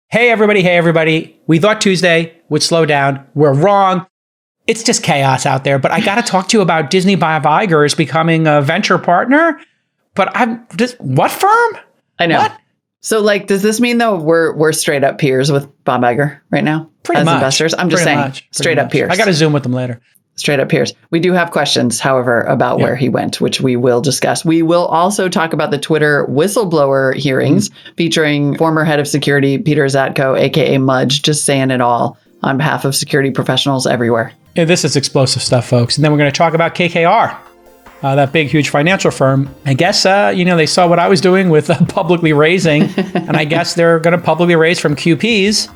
Hey, everybody. We thought Tuesday would slow down. We're wrong. It's just chaos out there. But I got to talk to you about Disney Bob Iger is becoming a venture partner. But I'm just, what firm? I know. What? So, like, does this mean, though, we're straight up peers with Bob Iger right now? Pretty as much. investors? I'm just saying, straight up peers. I got to Zoom with them later. Straight up peers. We do have questions, however, about where he went, which we will discuss. We will also talk about the Twitter whistleblower hearings featuring former head of security, Peiter Zatko, a.k.a. Mudge, just saying it all on behalf of security professionals everywhere. Yeah, this is explosive stuff, folks. And then we're going to talk about KKR, that big, huge financial firm. I guess, they saw what I was doing with publicly raising, and I guess they're going to publicly raise from QPs,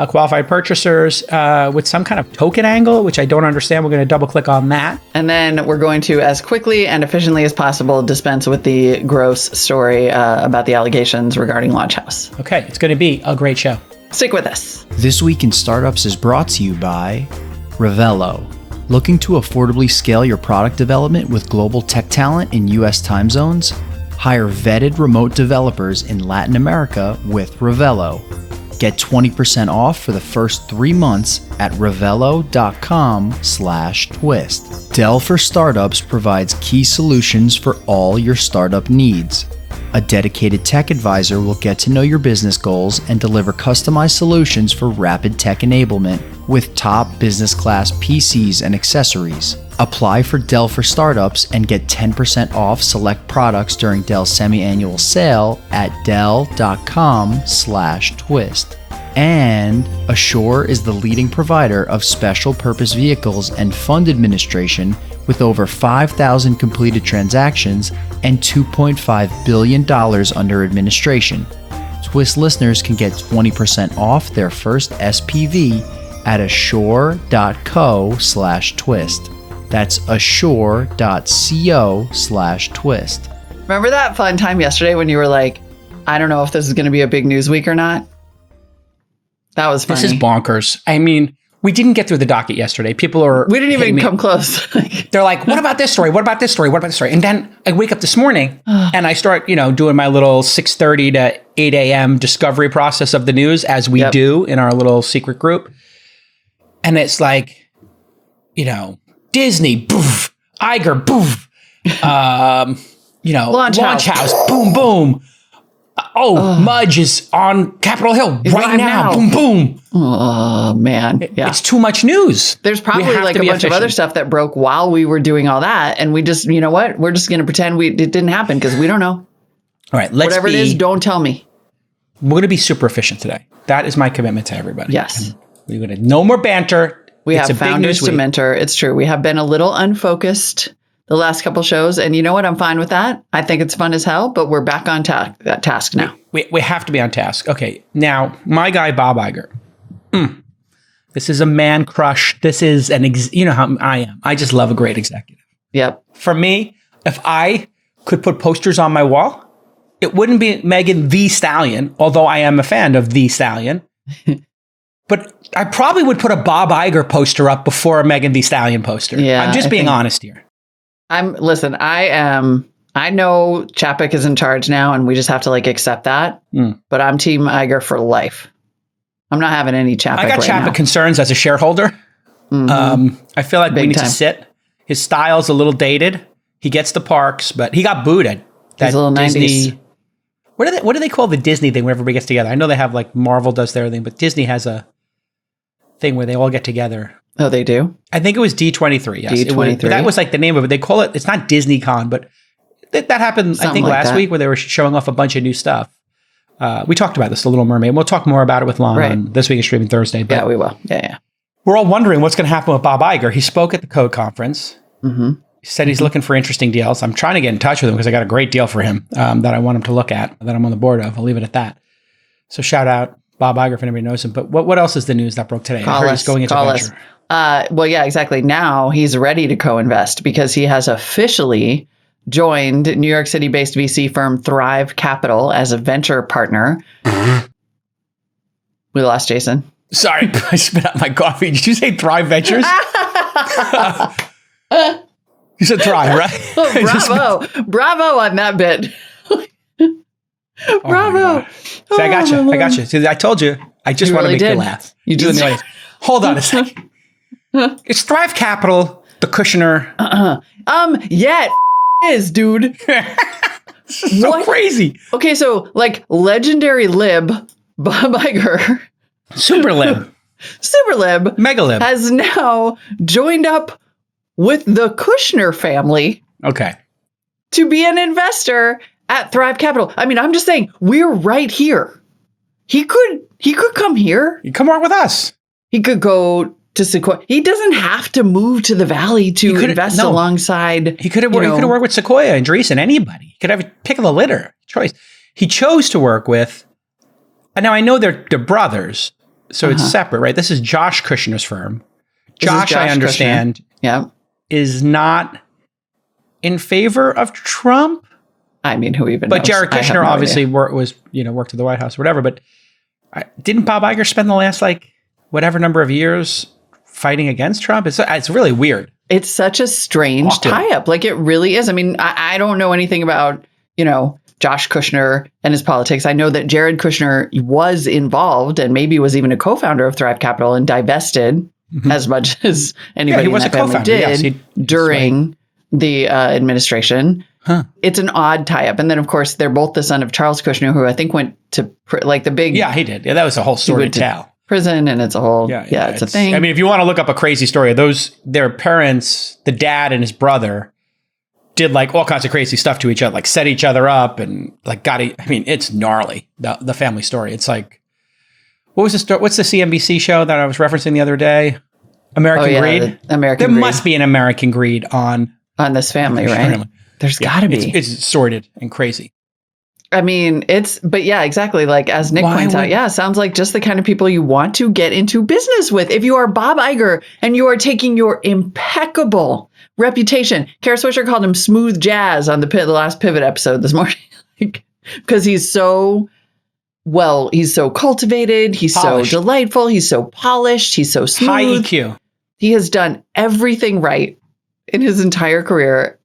qualified purchasers, with some kind of token angle, which I don't understand. We're going to double click on that. And then we're going to, as quickly and efficiently as possible, dispense with the gross story about the allegations regarding Launch House. Okay, it's going to be a great show. Stick with us. This Week in Startups is brought to you by Revelo. Looking to affordably scale your product development with global tech talent in U.S. time zones? Hire vetted remote developers in Latin America with Revelo. Get 20% off for the first 3 months at revelo.com/twist. Dell for Startups provides key solutions for all your startup needs. A dedicated tech advisor will get to know your business goals and deliver customized solutions for rapid tech enablement with top business class PCs and accessories. Apply for Dell for Startups and get 10% off select products during Dell's semi-annual sale at dell.com/twist. And Assure is the leading provider of special purpose vehicles and fund administration with over 5,000 completed transactions and $2.5 billion under administration. Twist listeners can get 20% off their first SPV at assure.co/twist. That's assure.co/twist. Remember that fun time yesterday when you were like, I don't know if this is going to be a big news week or not? That was funny. This is bonkers. I mean, we didn't get through the docket yesterday. We didn't even come close. They're like, what about this story? What about this story? What about this story? And then I wake up this morning and I start, doing my little 6:30 to 8 a.m. discovery process of the news, as we do in our little secret group. And it's like, Disney, boof, Iger, boof, Launch House, boom, boom. Mudge is on Capitol Hill right now. Boom, boom. Oh, man. Yeah. It's too much news. There's probably like a bunch of other stuff that broke while we were doing all that. And we just, you know what? We're just going to pretend it didn't happen because we don't know. All right. Whatever it is, don't tell me. We're going to be super efficient today. That is my commitment to everybody. Yes. We're going to no more banter. We have founders to mentor. It's true. We have been a little unfocused the last couple shows. And you know what? I'm fine with that. I think it's fun as hell, but we're back on task now. We have to be on task. Okay. Now, my guy, Bob Iger. This is a man crush. This is you know how I am. I just love a great executive. Yep. For me, if I could put posters on my wall, it wouldn't be Megan the Stallion, although I am a fan of the Stallion. But I probably would put a Bob Iger poster up before a Megan the Stallion poster. Yeah, I'm just being honest here. I know Chapek is in charge now and we just have to accept that. But I'm team Iger for life. I'm not having any Chapek. I got Chapek concerns as a shareholder. I feel like we need to sit. His style's a little dated. He ggets the parks, but he got booed at that little Disney. 90s. What do they call the Disney thing where everybody gets together? I know they have Marvel does their thing, but Disney has a thing where they all get together. Oh, they do? I think it was D23. Yes. D23. That was the name of it. They call it, it's not DisneyCon, but that happened, I think, last week where they were showing off a bunch of new stuff. We talked about this, The Little Mermaid. We'll talk more about it with Lon on This Week in Streaming Thursday. But yeah, we will. Yeah. We're all wondering what's going to happen with Bob Iger. He spoke at the Code Conference. He said he's looking for interesting deals. I'm trying to get in touch with him because I got a great deal for him that I want him to look at, that I'm on the board of. I'll leave it at that. So shout out Bob Iger if anybody knows him. But what else is the news that broke today? I heard he's going into venture. Well, yeah, exactly. Now he's ready to co-invest because he has officially joined New York City-based VC firm Thrive Capital as a venture partner. We lost Jason. Sorry, I spit out my coffee. Did you say Thrive Ventures? You said Thrive, right? Bravo on that bit. Bravo. See, I got you. See, I told you. I just You want really to make did. you laugh. You in just- the audience. Hold on a second. It's Thrive Capital, the Kushner. Yeah, it is, dude. This is so What? crazy. Okay, so like legendary lib Bob Iger, Super lib. super lib, Mega lib. has now joined up with the Kushner family Okay. to be an investor at Thrive Capital. I mean, I'm just saying, we're right here. He could come here. You come work with us. He could go to Sequoia. He doesn't have to move to the Valley to invest alongside. He could have worked with Sequoia and Andreessen, anybody. He could have a pick of the litter choice. He chose to work with, and now I know they're brothers, so it's separate, right? This is Josh Kushner's firm. Josh, I understand, is not in favor of Trump. I mean, who even But knows? Jared I have Kushner no obviously idea. worked at the White House or whatever. But didn't Bob Iger spend the last whatever number of years fighting against Trump? It's really weird. It's such a strange tie-up. Like, it really is. I mean, I don't know anything about, Josh Kushner and his politics. I know that Jared Kushner was involved and maybe was even a co-founder of Thrive Capital and divested as much as anybody in that family did during the administration. Huh. It's an odd tie-up. And then, of course, they're both the son of Charles Kushner, who I think went to the big... Yeah, he did. Yeah, that was a whole story to tell. Prison, and it's a whole... Yeah, it's a thing. I mean, if you want to look up a crazy story, their parents, the dad and his brother, did all kinds of crazy stuff to each other, set each other up and it's gnarly, the family story. It's what was the story? What's the CNBC show that I was referencing the other day? American Greed? American Greed. There Greed. must be an American Greed on this family, right? There's got to be. It's sordid and crazy. I mean, but yeah, exactly. As Nick points out, sounds like just the kind of people you want to get into business with. If you are Bob Iger and you are taking your impeccable reputation, Kara Swisher called him smooth jazz on the last Pivot episode this morning, because he's so cultivated, he's polished. so delightful, he's so polished, he's so smooth. High EQ. He has done everything right in his entire career.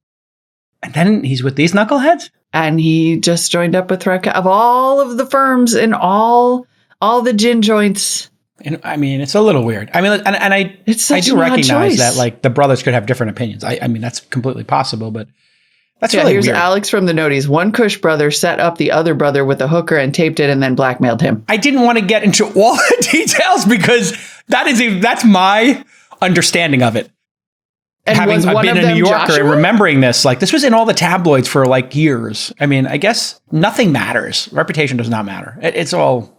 And then he's with these knuckleheads? And he just joined up with Thrive of all of the firms and all the gin joints. And I mean, it's a little weird. I mean, and I do recognize that the brothers could have different opinions. I mean, that's completely possible, but that's really here's weird. Alex from the Noties. One Kush brother set up the other brother with a hooker and taped it and then blackmailed him. I didn't want to get into all the details because that's my understanding of it. And having been a New Yorker and remembering this, this was in all the tabloids for years. I mean, I guess nothing matters. Reputation does not matter. It's all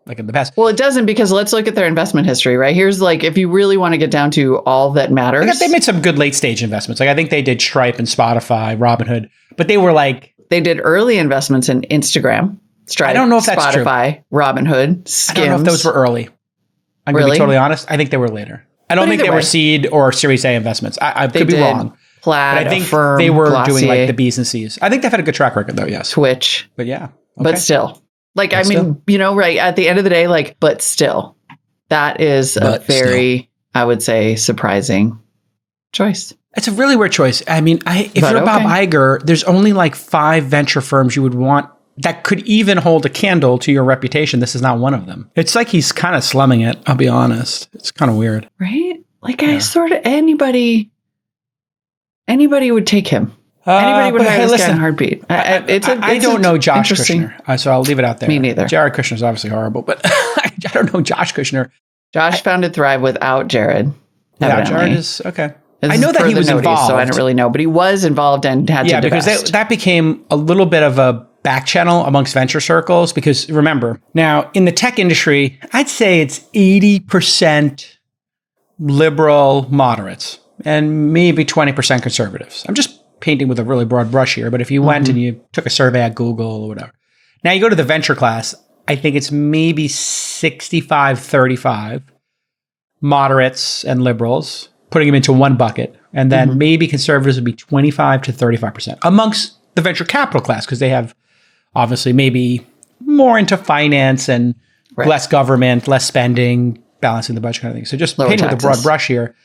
in the past. Well, it doesn't, because let's look at their investment history, right? Here's if you really want to get down to all that matters. They made some good late stage investments. I think they did Stripe and Spotify, Robinhood, but they were they did early investments in Instagram, Stripe, I don't know if that's Spotify, Robinhood, Skims. I don't know if those were early. I'm going to be totally honest. I think they were later. I don't think they were seed or Series A investments. I could be wrong. Plaid, but I think Affirm, they were Glossier, doing the B's and C's. I think they've had a good track record though, yes. Twitch. But yeah. Okay. But still. Right, at the end of the day, but still. That is a very, I would say, surprising choice. It's a really weird choice. I mean, if you're Bob Iger, there's only 5 venture firms you would want that could even hold a candle to your reputation. This is not one of them. It's he's kind of slumming it, I'll be honest. It's kind of weird. Right? I sort of, anybody would take him. Anybody would hire this guy in a heartbeat. I don't know Josh Kushner, so I'll leave it out there. Me neither. Jared Kushner is obviously horrible, but I don't know Josh Kushner. Josh founded Thrive without Jared. Yeah, Jared is, okay. I know that he was involved. So I don't really know, but he was involved and had to divest. Because that became a little bit of a back channel amongst venture circles, because remember, now in the tech industry, I'd say it's 80% liberal moderates and maybe 20% conservatives. I'm just painting with a really broad brush here, but if you went and you took a survey at Google or whatever. Now you go to the venture class, I think it's maybe 65-35 moderates and liberals, putting them into one bucket. And then maybe conservatives would be 25 to 35% amongst the venture capital class, because they have obviously maybe more into finance and less government, less spending, balancing the budget kind of thing. So just painting with a broad brush here.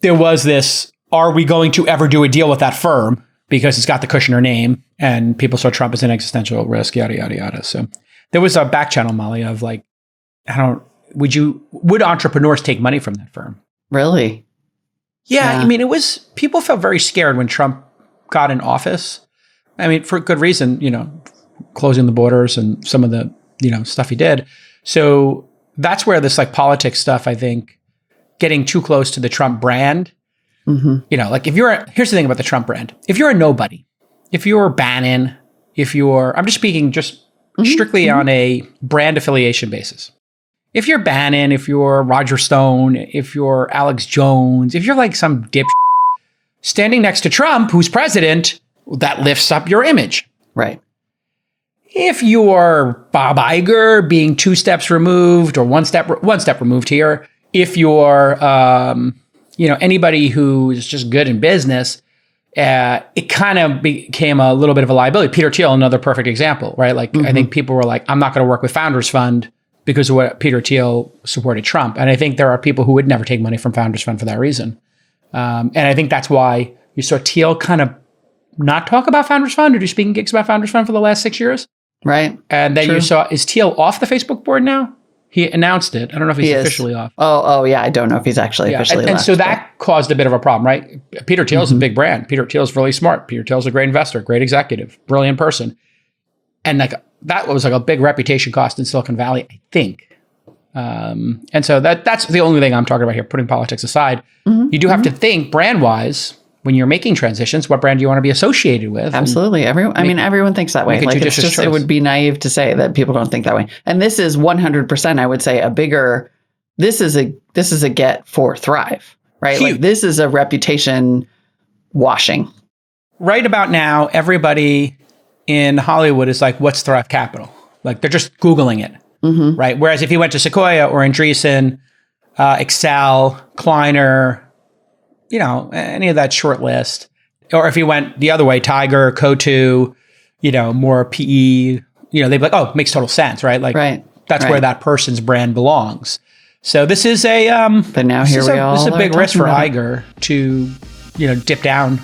There was this, are we going to ever do a deal with that firm? Because it's got the Kushner name and people saw Trump as an existential risk, yada, yada, yada. So there was a back channel, Molly, of would entrepreneurs take money from that firm? Really? Yeah. I mean, people felt very scared when Trump got in office. I mean, for good reason, closing the borders and some of the, stuff he did. So that's where this like politics stuff, I think, getting too close to the Trump brand, like here's the thing about the Trump brand. If you're a nobody, if you're Bannon, I'm just speaking strictly on a brand affiliation basis. If you're Bannon, if you're Roger Stone, if you're Alex Jones, if you're like some dip standing next to Trump, who's president, that lifts up your image. Right. If you're Bob Iger being 2 steps removed or one step removed here, if you're, anybody who's just good in business, it kind of became a little bit of a liability. Peter Thiel, another perfect example, right? Like, I think people were like, I'm not going to work with Founders Fund because of what Peter Thiel supported Trump. And I think there are people who would never take money from Founders Fund for that reason. And I think that's why you saw Thiel kind of not talk about Founders Fund or do speaking gigs about Founders Fund for the last 6 years. Right. And then you saw, is Thiel off the Facebook board now? He announced it. I don't know if he's officially off. Oh, yeah. I don't know if he's actually officially and left. so that caused a bit of a problem, right? Peter Thiel's a big brand. Peter Thiel's really smart. Peter Thiel's a great investor, great executive, brilliant person. And like that was like a big reputation cost in Silicon Valley, I think. And so that's the only thing I'm talking about here, putting politics aside. You do have to think brand-wise, when you're making transitions, what brand do you want to be associated with? Absolutely. Everyone thinks that way. Like it would be naive to say that people don't think that way. And this is 100%, I would say, this is a get for Thrive, right? Huge. Like this is a reputation washing. Right about now, everybody in Hollywood is like, what's Thrive Capital? Like they're just Googling it, right? Whereas if you went to Sequoia or Andreessen, Excel, Kleiner, any of that short list. Or if you went the other way, Tiger, Cotu, more PE, they'd be like, oh, it makes total sense, right? Like that's where that person's brand belongs. So this is a but now here we all this is a big risk for Iger it. to, dip down.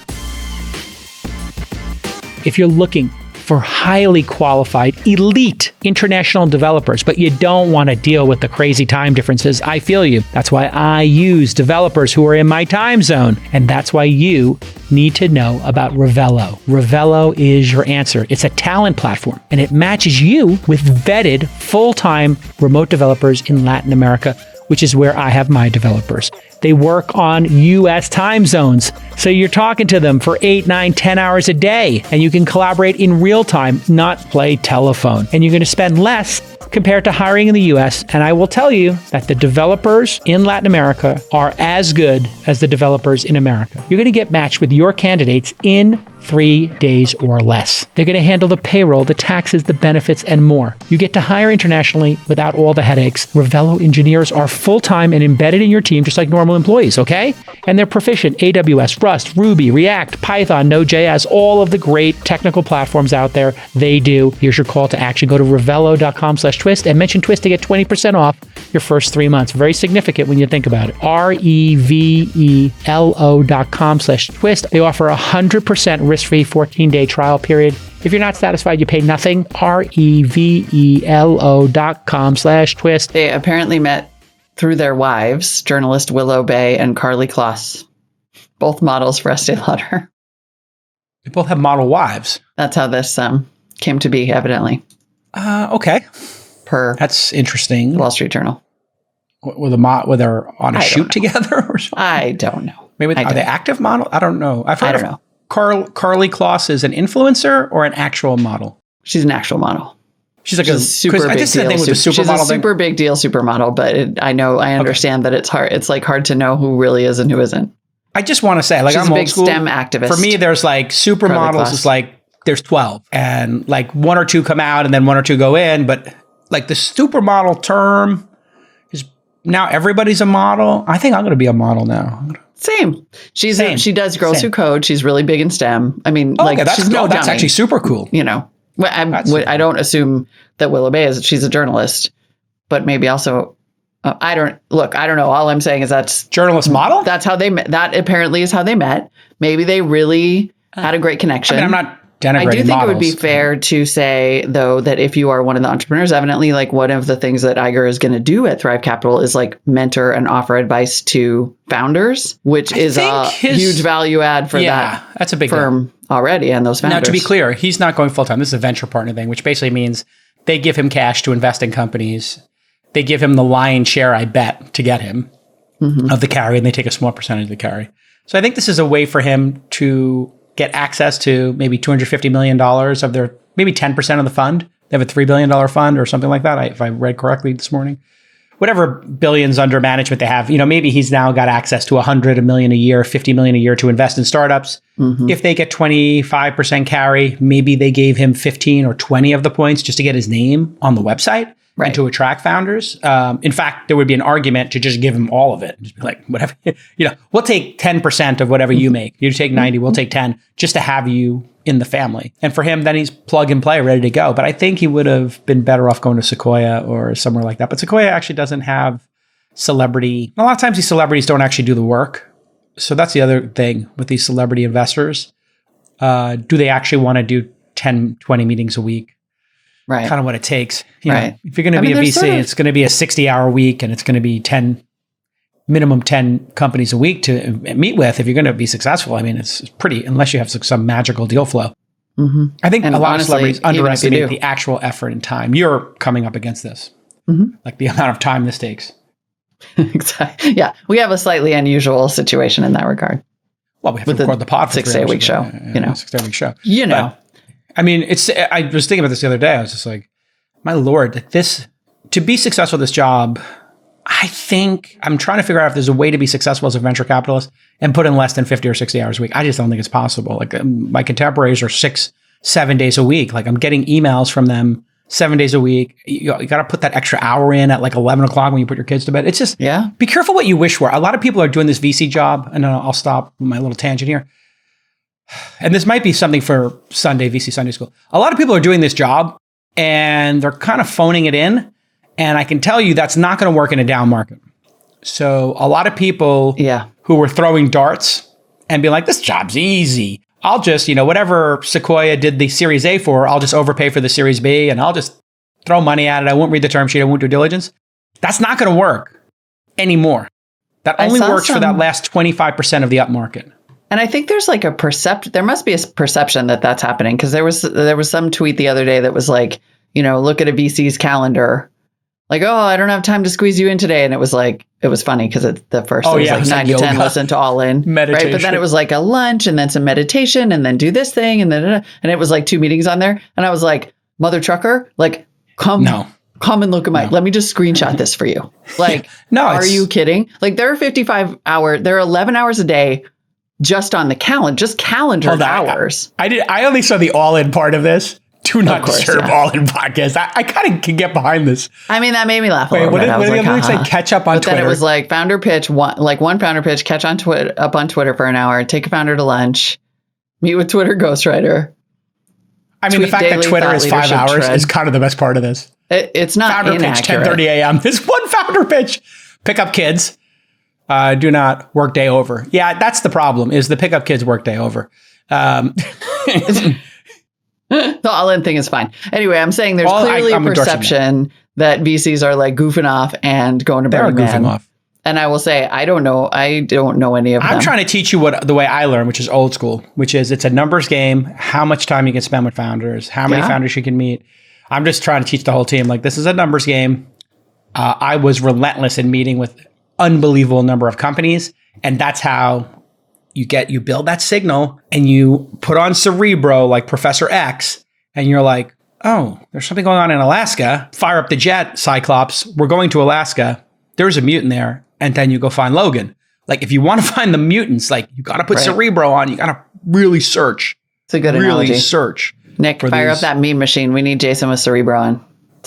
If you're looking for highly qualified, elite international developers, but you don't want to deal with the crazy time differences, I feel you. That's why I use developers who are in my time zone. And that's why you need to know about Revelo. Revelo is your answer. It's a talent platform, and it matches you with vetted full-time remote developers in Latin America, which is where I have my developers. They work on US time zones. So you're talking to them for 8, 9, 10 hours a day, and you can collaborate in real time, not play telephone. And you're going to spend less compared to hiring in the US. And I will tell you that the developers in Latin America are as good as the developers in America. You're going to get matched with your candidates in 3 days or less. They're going to handle the payroll, the taxes, the benefits, and more. You get to hire internationally without all the headaches. Revelo engineers are full-time and embedded in your team just like normal employees, okay? And they're proficient AWS, Rust, Ruby, React, Python, Node.js, all of the great technical platforms out there. They do. Here's your call to action. Go to revelo.com/twist and mention twist to get 20% off your first 3 months. Very significant when you think about it. REVELO.com/twist. They offer 100% risk-free 14-day trial period. If you're not satisfied, you pay nothing. REVELO.com/twist. They apparently met through their wives, journalist Willow Bay and Carly Kloss, both models for Estee Lauder. They both have model wives. That's how this came to be, evidently. Okay. That's interesting. Wall Street Journal. Were they on a shoot together or something? I don't know. Maybe are they active model? I don't know. I've heard I don't know. Carly Kloss is an influencer or an actual model? She's an actual model. She's like a super big deal. She's a super big deal supermodel, but I understand that it's hard. It's like hard to know who really is and who isn't. I just want to say, like, I'm old school. She's a big STEM activist. For me, there's like supermodels is like there's 12, and like 1 or 2 come out, and then 1 or 2 go in. But like the supermodel term is now everybody's a model. I think I'm going to be a model now. Same. She does Girls Who Code. She's really big in STEM. I mean, she's no dummy. That's actually super cool. I don't assume that Willow Bay is. She's a journalist, but maybe also, I don't know. All I'm saying is that's journalist model. That's how they met. That apparently is how they met. Maybe they really had a great connection. I mean, denigrating I do think models. it would be fair to say, though, that if you are one of the entrepreneurs, evidently, like one of the things that Iger is going to do at Thrive Capital is like mentor and offer advice to founders, which is a huge value add for that's a big firm already and those founders. Now, to be clear, he's not going full-time. This is a venture partner thing, which basically means they give him cash to invest in companies. They give him the lion's share, I bet, to get him of the carry, and they take a small percentage of the carry. So I think this is a way for him to get access to maybe $250 million of their, maybe 10% of the fund. They have a $3 billion fund or something like that, if I read correctly this morning. Whatever billions under management they have, maybe he's now got access to $100 million a year, $50 million a year to invest in startups. If they get 25% carry, maybe they gave him 15 or 20 of the points just to get his name on the website. And to attract founders. In fact, there would be an argument to just give him all of it. Just be like, whatever, we'll take 10% of whatever you make. You take 90, we'll take 10, just to have you in the family. And for him, then he's plug and play, ready to go. But I think he would have been better off going to Sequoia or somewhere like that. But Sequoia actually doesn't have celebrity. A lot of times these celebrities don't actually do the work. So that's the other thing with these celebrity investors. Do they actually want to do 10, 20 meetings a week? Right. Kind of what it takes. You know, if you're going to be a VC, it's going to be a 60-hour week, and it's going to be minimum 10 companies a week to meet with. If you're going to be successful, I mean, it's pretty, unless you have some magical deal flow. I think a lot of celebrities underestimate the actual effort and time. You're coming up against this, like the amount of time this takes. Exactly. Yeah. We have a slightly unusual situation in that regard. Well, we have to record the pod for 6-day-a-week show. 6-day-a-week show. But, I mean, I was thinking about this the other day. I was just like, my Lord, to be successful at this job, I think I'm trying to figure out if there's a way to be successful as a venture capitalist and put in less than 50 or 60 hours a week. I just don't think it's possible. Like my contemporaries are 6-7 days a week. Like I'm getting emails from them 7 days a week. You got to put that extra hour in at like 11 o'clock when you put your kids to bed. It's just, be careful what you wish for. A lot of people are doing this VC job, and I'll stop my little tangent here. And this might be something for VC Sunday School. A lot of people are doing this job and they're kind of phoning it in. And I can tell you that's not going to work in a down market. So a lot of people who were throwing darts and be like, this job's easy. I'll just, whatever Sequoia did the Series A for, I'll just overpay for the Series B and I'll just throw money at it. I won't read the term sheet. I won't do diligence. That's not going to work anymore. That only works for that last 25% of the up market. And I think there's like there must be a perception that that's happening, because there was some tweet the other day that was like, look at a VC's calendar, like, oh, I don't have time to squeeze you in today. And it was funny because the first was like 9 to 10, listen to All In. Meditation. Right? But then it was like a lunch and then some meditation and then do this thing. And then, and it was like 2 meetings on there. And I was like, mother trucker, like, come and look at let me just screenshot this for you. Like, are you kidding? Like there are 11 hours a day just on the calendar hours. I only saw the All In part of this. Do not disturb All In podcast. I kind of can get behind this. I mean, that made me laugh a little bit. What did the say? Catch up on Twitter. Then it was like founder pitch, one founder pitch, catch on up on Twitter for an hour, take a founder to lunch, meet with Twitter ghostwriter. I mean, the fact that Twitter is 5 hours is kind of the best part of this. It's not founder inaccurate. Pitch, 10:30 a.m. This one founder pitch. Pick up kids. Do not work day over. Yeah, that's the problem, is the pick up kids work day over. The All In thing is fine. Anyway, I'm saying there's clearly a perception that VCs are like goofing off and going to Burning Man. They're goofing off. And I will say, I don't know any of them. I'm trying to teach you the way I learn, which is old school, which is it's a numbers game, how much time you can spend with founders, how many founders you can meet. I'm just trying to teach the whole team, like, this is a numbers game. I was relentless in meeting with unbelievable number of companies. And that's how you build that signal and you put on Cerebro like Professor X, and you're like, oh, there's something going on in Alaska. Fire up the jet, Cyclops. We're going to Alaska. There's a mutant there. And then you go find Logan. Like, if you want to find the mutants, like, you got to put Cerebro on. You got to really search. It's a good analogy. Really search. Nick, fire up that meme machine. We need Jason with Cerebro on.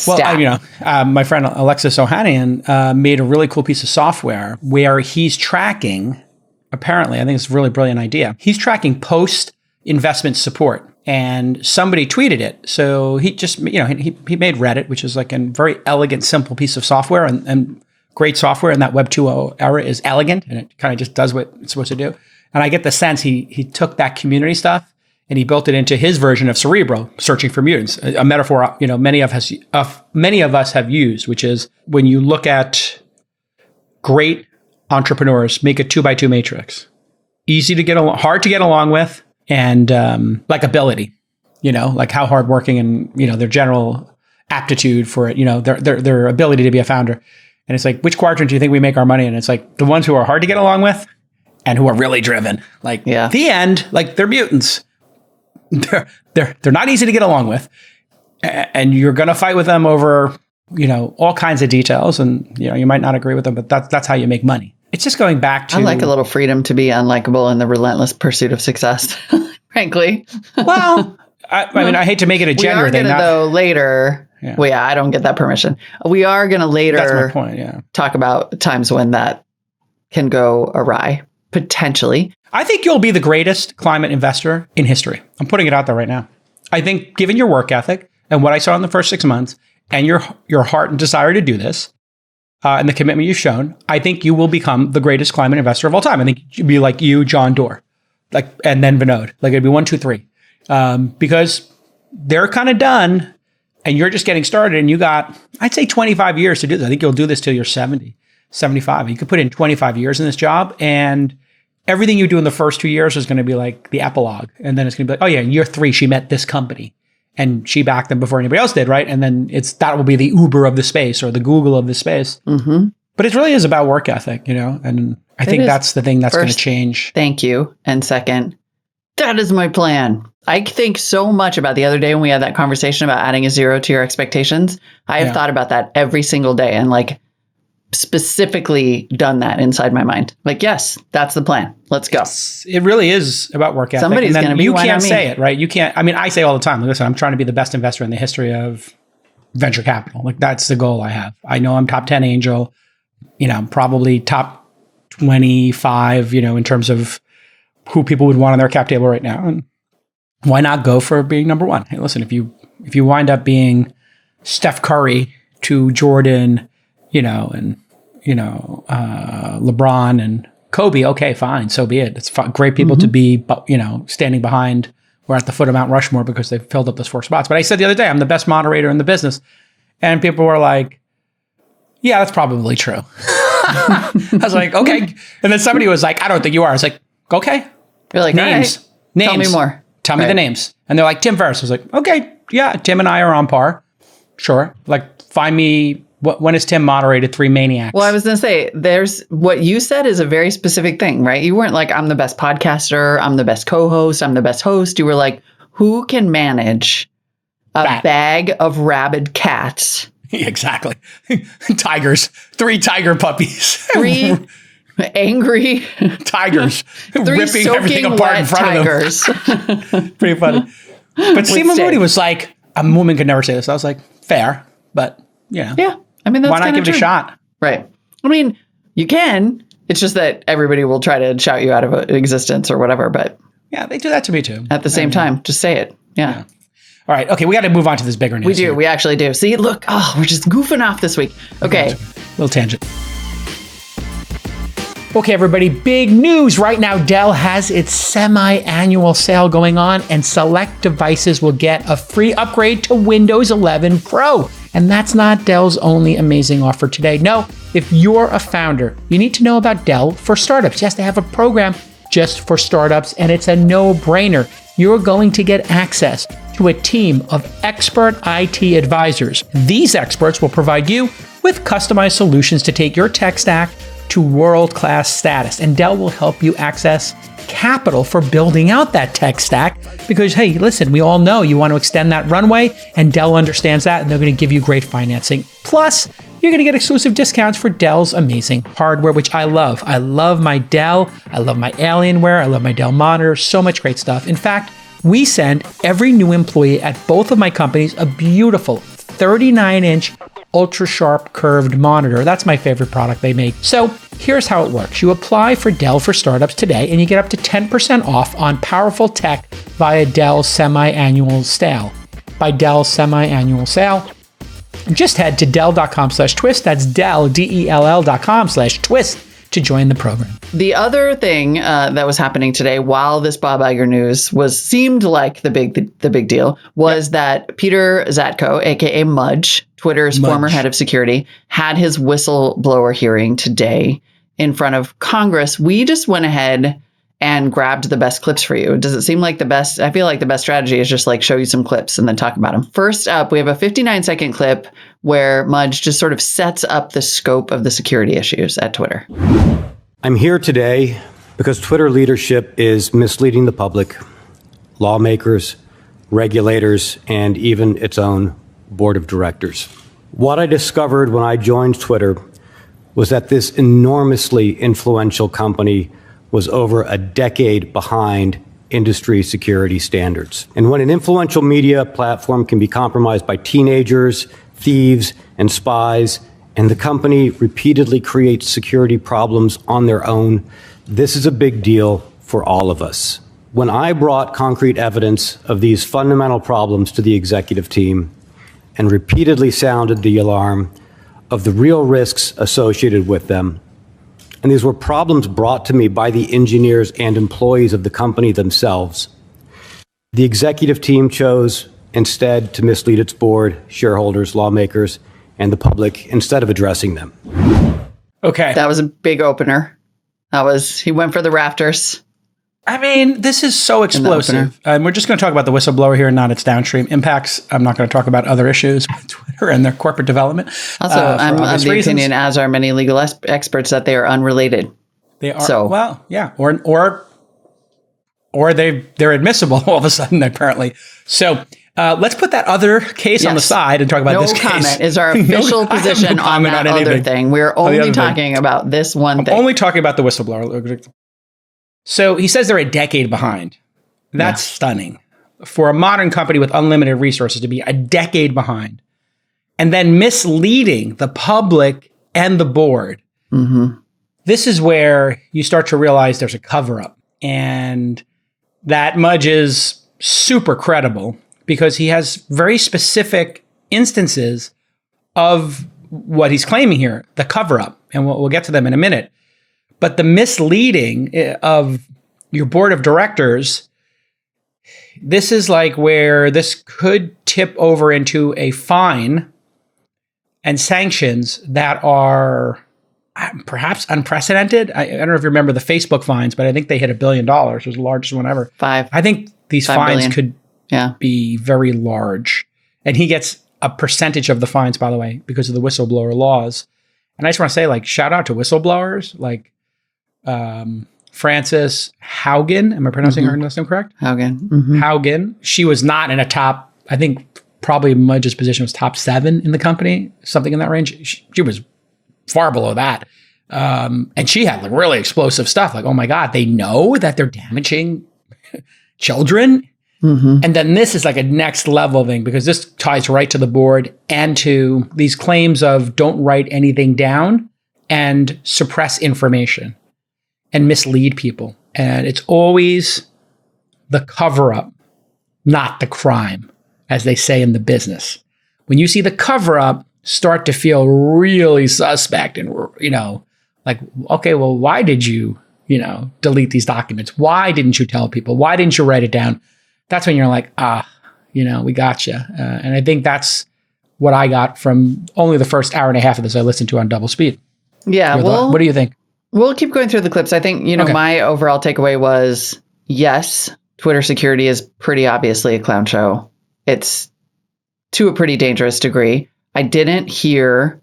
Well, my friend Alexis Ohanian made a really cool piece of software where he's tracking, apparently, I think it's a really brilliant idea. He's tracking post-investment support, and somebody tweeted it. So he just, he made Reddit, which is like a very elegant, simple piece of software, and great software in that Web 2.0 era is elegant, and it kind of just does what it's supposed to do. And I get the sense he took that community stuff and he built it into his version of Cerebro, searching for mutants, a metaphor, many of us have used, which is when you look at great entrepreneurs, make a 2x2 matrix, easy to get along, hard to get along with, and like ability, like how hardworking and their general aptitude for it, their ability to be a founder. And it's like, which quadrant do you think we make our money in? It's like the ones who are hard to get along with and who are really driven. Like the end, like they're mutants. They're not easy to get along with, and you're going to fight with them over all kinds of details, and you might not agree with them, but that's how you make money. It's just going back to, I like a little freedom to be unlikable in the relentless pursuit of success. Frankly, well, I mean, I hate to make it a gender thing. Though later, well, I don't get that permission. We are going to later. That's my point. Yeah, talk about times when that can go awry potentially. I think you'll be the greatest climate investor in history. I'm putting it out there right now. I think given your work ethic and what I saw in the first 6 months and your heart and desire to do this and the commitment you've shown, I think you will become the greatest climate investor of all time. I think you'd be like you, John Doerr, and then Vinod. Like it'd be 1, 2, 3. Because they're kind of done and you're just getting started and you got, I'd say 25 years to do this. I think you'll do this till you're 70, 75. You could put in 25 years in this job, and everything you do in the first 2 years is going to be like the epilogue. And then it's going to be like, oh yeah, in year 3, she met this company and she backed them before anybody else did, right? And then that will be the Uber of the space or the Google of the space. Mm-hmm. But it really is about work ethic, and I think that's the thing that's going to change. Thank you. And second, that is my plan. I think so much about the other day when we had that conversation about adding a 0 to your expectations. I have thought about that every single day and specifically done that inside my mind. Yes, that's the plan. Let's go. It really is about work ethic. Somebody's going to be. You can't say it, right? You can't. I mean, I say all the time, listen, I'm trying to be the best investor in the history of venture capital. That's the goal I have. I know I'm top 10 angel, probably top 25, in terms of who people would want on their cap table right now. And why not go for being number one? Hey, listen, if you wind up being Steph Curry to Jordan, LeBron and Kobe, okay, fine, so be it. It's great people to be, standing behind or at the foot of Mount Rushmore because they've filled up those 4 spots. But I said the other day, I'm the best moderator in the business. And people were like, yeah, that's probably true. I was like, okay. And then somebody was like, I don't think you are. I was like, okay. You're like, names. Right. Names. Tell me more. Tell me the names. And they're like, Tim Ferriss. I was like, okay, yeah, Tim and I are on par. Sure. Find me, when has Tim moderated 3 maniacs? Well, I was going to say, there's what you said is a very specific thing, right? You weren't like, I'm the best podcaster, I'm the best co-host, I'm the best host. You were like, who can manage a bag of rabid cats? Exactly. Tigers. 3 tiger puppies. 3 angry tigers 3 ripping everything apart in front tigers. of them. Pretty funny. But Stephen Moody was like, a woman could never say this. I was like, fair, but yeah. I mean, that's why not give it a shot? Right. I mean, you can. It's just that everybody will try to shout you out of existence or whatever. But yeah, they do that to me too. At the same time, just say it. Yeah. All right. Okay. We got to move on to this bigger news. We do. Here. We actually do. See, look. Oh, we're just goofing off this week. Okay. Little tangent. Okay, everybody, big news. Right now, Dell has its semi-annual sale going on, and select devices will get a free upgrade to Windows 11 Pro. And that's not Dell's only amazing offer today. No, if you're a founder, you need to know about Dell for Startups. Yes, they have a program just for startups, and it's a no-brainer. You're going to get access to a team of expert IT advisors. These experts will provide you with customized solutions to take your tech stack to world-class status. And Dell will help you access capital for building out that tech stack because, hey, listen, we all know you want to extend that runway, and Dell understands that, and they're going to give you great financing. Plus, you're going to get exclusive discounts for Dell's amazing hardware, which I love. I love my Dell. I love my Alienware. I love my Dell monitor. So much great stuff. In fact, we send every new employee at both of my companies a beautiful 39-inch ultra sharp curved monitor. That's my favorite product they make. So here's how it works. You apply for Dell for Startups today and you get up to 10% off on powerful tech via Dell semi-annual sale. By Dell semi-annual sale, just head to Dell.com/twist. That's Dell, Dell.com/twist to join the program. The other thing that was happening today, while this Bob Iger news seemed like the big deal, was that Peiter Zatko, aka Mudge, Twitter's former head of security, had his whistleblower hearing today in front of Congress. We just went ahead and grabbed the best clips for you. Does it seem like the best? I feel like the best strategy is just like show you some clips and then talk about them. First up, we have a 59-second clip where Mudge just sort of sets up the scope of the security issues at Twitter. I'm here today because Twitter leadership is misleading the public, lawmakers, regulators, and even its own board of directors. What I discovered when I joined Twitter was that this enormously influential company was over a decade behind industry security standards. And when an influential media platform can be compromised by teenagers, thieves, and spies, and the company repeatedly creates security problems on their own, this is a big deal for all of us. When I brought concrete evidence of these fundamental problems to the executive team and repeatedly sounded the alarm of the real risks associated with them, and these were problems brought to me by the engineers and employees of the company themselves, the executive team chose instead to mislead its board, shareholders, lawmakers, and the public instead of addressing them. Okay. That was a big opener. He went for the rafters. I mean, this is so explosive. And we're just going to talk about the whistleblower here, not its downstream impacts. I'm not going to talk about other issues with Twitter and their corporate development. Also, I'm of the opinion, as are many legal experts, that they are unrelated. They are. So, well, yeah. Or they're admissible all of a sudden, apparently. So let's put that other case on the side and talk about this case. No comment is our official position on that other thing. We're only talking about this one thing. I'm only talking about the whistleblower. So he says they're a decade behind. That's stunning. For a modern company with unlimited resources to be a decade behind and then misleading the public and the board. Mm-hmm. This is where you start to realize there's a cover-up, and that Mudge is super credible because he has very specific instances of what he's claiming here, the cover-up, and we'll get to them in a minute. But the misleading of your board of directors, this is like where this could tip over into a fine and sanctions that are perhaps unprecedented. I don't know if you remember the Facebook fines, but I think they hit $1 billion. It was the largest one ever. I think these fines could be very large. And he gets a percentage of the fines, by the way, because of the whistleblower laws. And I just want to say, like, shout out to whistleblowers, like, Frances Haugen. Am I pronouncing her last name correct? Haugen. Haugen. She was not in a top, I think probably Mudge's position was top 7 in the company, something in that range. She was far below that. And she had like really explosive stuff. Like, oh my God, they know that they're damaging children. And then this is like a next level thing because this ties right to the board and to these claims of don't write anything down and suppress information and mislead people. And it's always the cover-up, not the crime, as they say in the business. When you see the cover-up start to feel really suspect and, like, okay, well, why did you, delete these documents? Why didn't you tell people? Why didn't you write it down? That's when you're like, we got you. And I think that's what I got from only the first hour and a half of this I listened to on double speed. Yeah. What do you think? We'll keep going through the clips. I think, my overall takeaway was, yes, Twitter security is pretty obviously a clown show. It's to a pretty dangerous degree. I didn't hear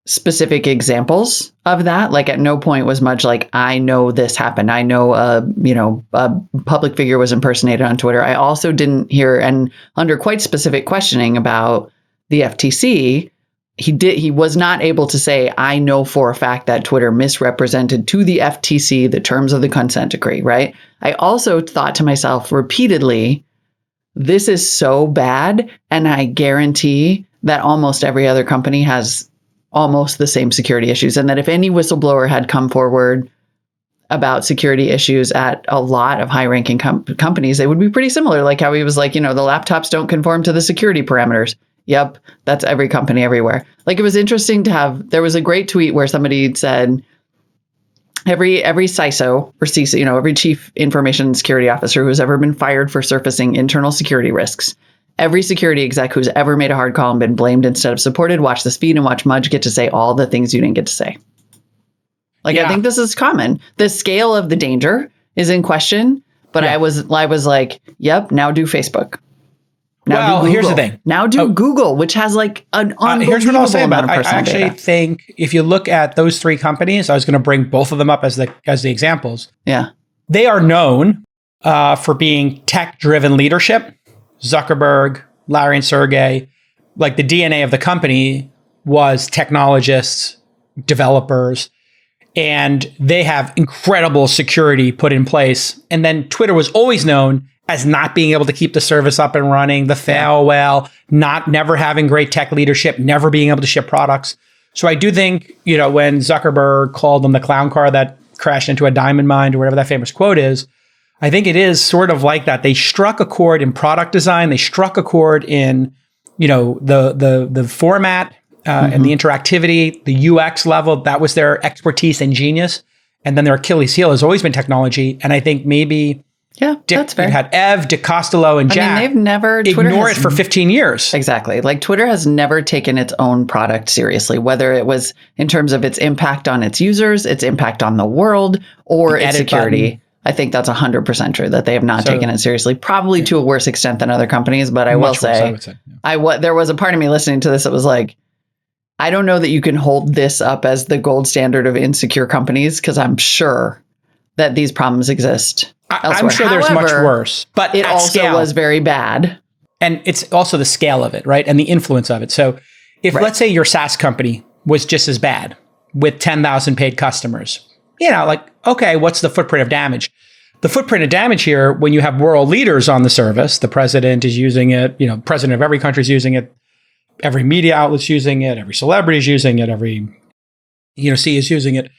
specific examples of that. Like at no point was Mudge like, I know this happened. I know, a public figure was impersonated on Twitter. I also didn't hear, and under quite specific questioning about the FTC, he was not able to say, I know for a fact that Twitter misrepresented to the FTC the terms of the consent decree, right? I also thought to myself repeatedly, this is so bad, and I guarantee that almost every other company has almost the same security issues, and that if any whistleblower had come forward about security issues at a lot of high-ranking companies, they would be pretty similar, like how he was like, the laptops don't conform to the security parameters. Yep, that's every company everywhere. Like, it was interesting to have, there was a great tweet where somebody said, every CISO or CISO, every chief information security officer who's ever been fired for surfacing internal security risks, every security exec who's ever made a hard call and been blamed instead of supported, watch this feed and watch Mudge get to say all the things you didn't get to say. I think this is common. The scale of the danger is in question, but I was like, yep, now do Facebook. Now do here's the thing. Now do Google, which has like an unbelievable here's what I'll say about it. I actually data. think if you look at those three companies, I was going to bring both of them up as the examples. Yeah. They are known for being tech-driven leadership. Zuckerberg, Larry and Sergey, like the DNA of the company was technologists, developers, and they have incredible security put in place. And then Twitter was always known as not being able to keep the service up and running, the fail well, never having great tech leadership, never being able to ship products. So I do think, when Zuckerberg called them the clown car that crashed into a diamond mine or whatever that famous quote is, I think it is sort of like that. They struck a chord in product design. They struck a chord in, the format and the interactivity, the UX level. That was their expertise and genius. And then their Achilles heel has always been technology. And I think maybe that's fair. You had Ev, DeCostello, and Jack. They've never ignore it for 15 years. Exactly. Like Twitter has never taken its own product seriously, whether it was in terms of its impact on its users, its impact on the world, or its security. Button. I think that's 100% true that they have not taken it seriously, probably to a worse extent than other companies. But I will say, there was a part of me listening to this that was like, I don't know that you can hold this up as the gold standard of insecure companies, because I'm sure that these problems exist elsewhere. I'm sure there's much worse, but it also was very bad. And it's also the scale of it, right? And the influence of it. So if let's say your SaaS company was just as bad with 10,000 paid customers, okay, what's the footprint of damage? The footprint of damage here, when you have world leaders on the service, the president is using it, president of every country is using it, every media outlet's using it, every celebrity is using it, every CEO is using it.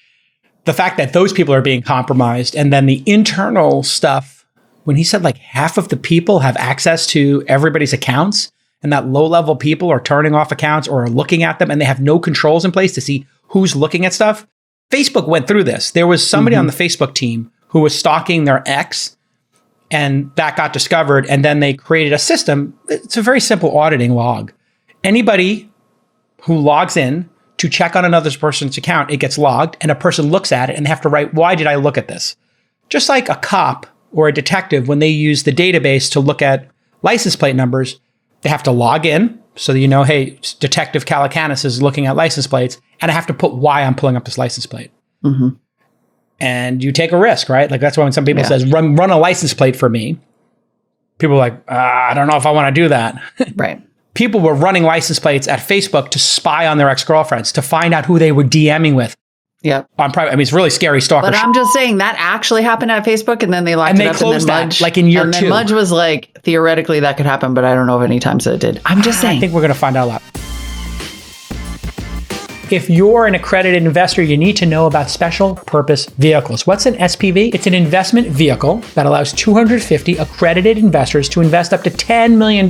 The fact that those people are being compromised, and then the internal stuff, when he said like half of the people have access to everybody's accounts, and that low-level people are turning off accounts or are looking at them, and they have no controls in place to see who's looking at stuff. Facebook went through this. There was somebody on the Facebook team who was stalking their ex, and that got discovered, and then they created a system. It's a very simple auditing log. Anybody who logs in to check on another person's account, it gets logged, and a person looks at it and they have to write, why did I look at this? Just like a cop or a detective, when they use the database to look at license plate numbers, they have to log in so that hey, Detective Calacanis is looking at license plates, and I have to put why I'm pulling up this license plate. Mm-hmm. And you take a risk, right? Like that's why when some people says, run a license plate for me, people are like, I don't know if I want to do that. Right. People were running license plates at Facebook to spy on their ex-girlfriends, to find out who they were DMing with. Yep. It's really scary stalker shit. But I'm just saying that actually happened at Facebook, and then they locked it up, and then Mudge, like in year 2. And then Mudge was like, theoretically that could happen, but I don't know of any times that it did. I'm just saying. I think we're going to find out a lot. If you're an accredited investor, you need to know about special purpose vehicles. What's an SPV? It's an investment vehicle that allows 250 accredited investors to invest up to $10 million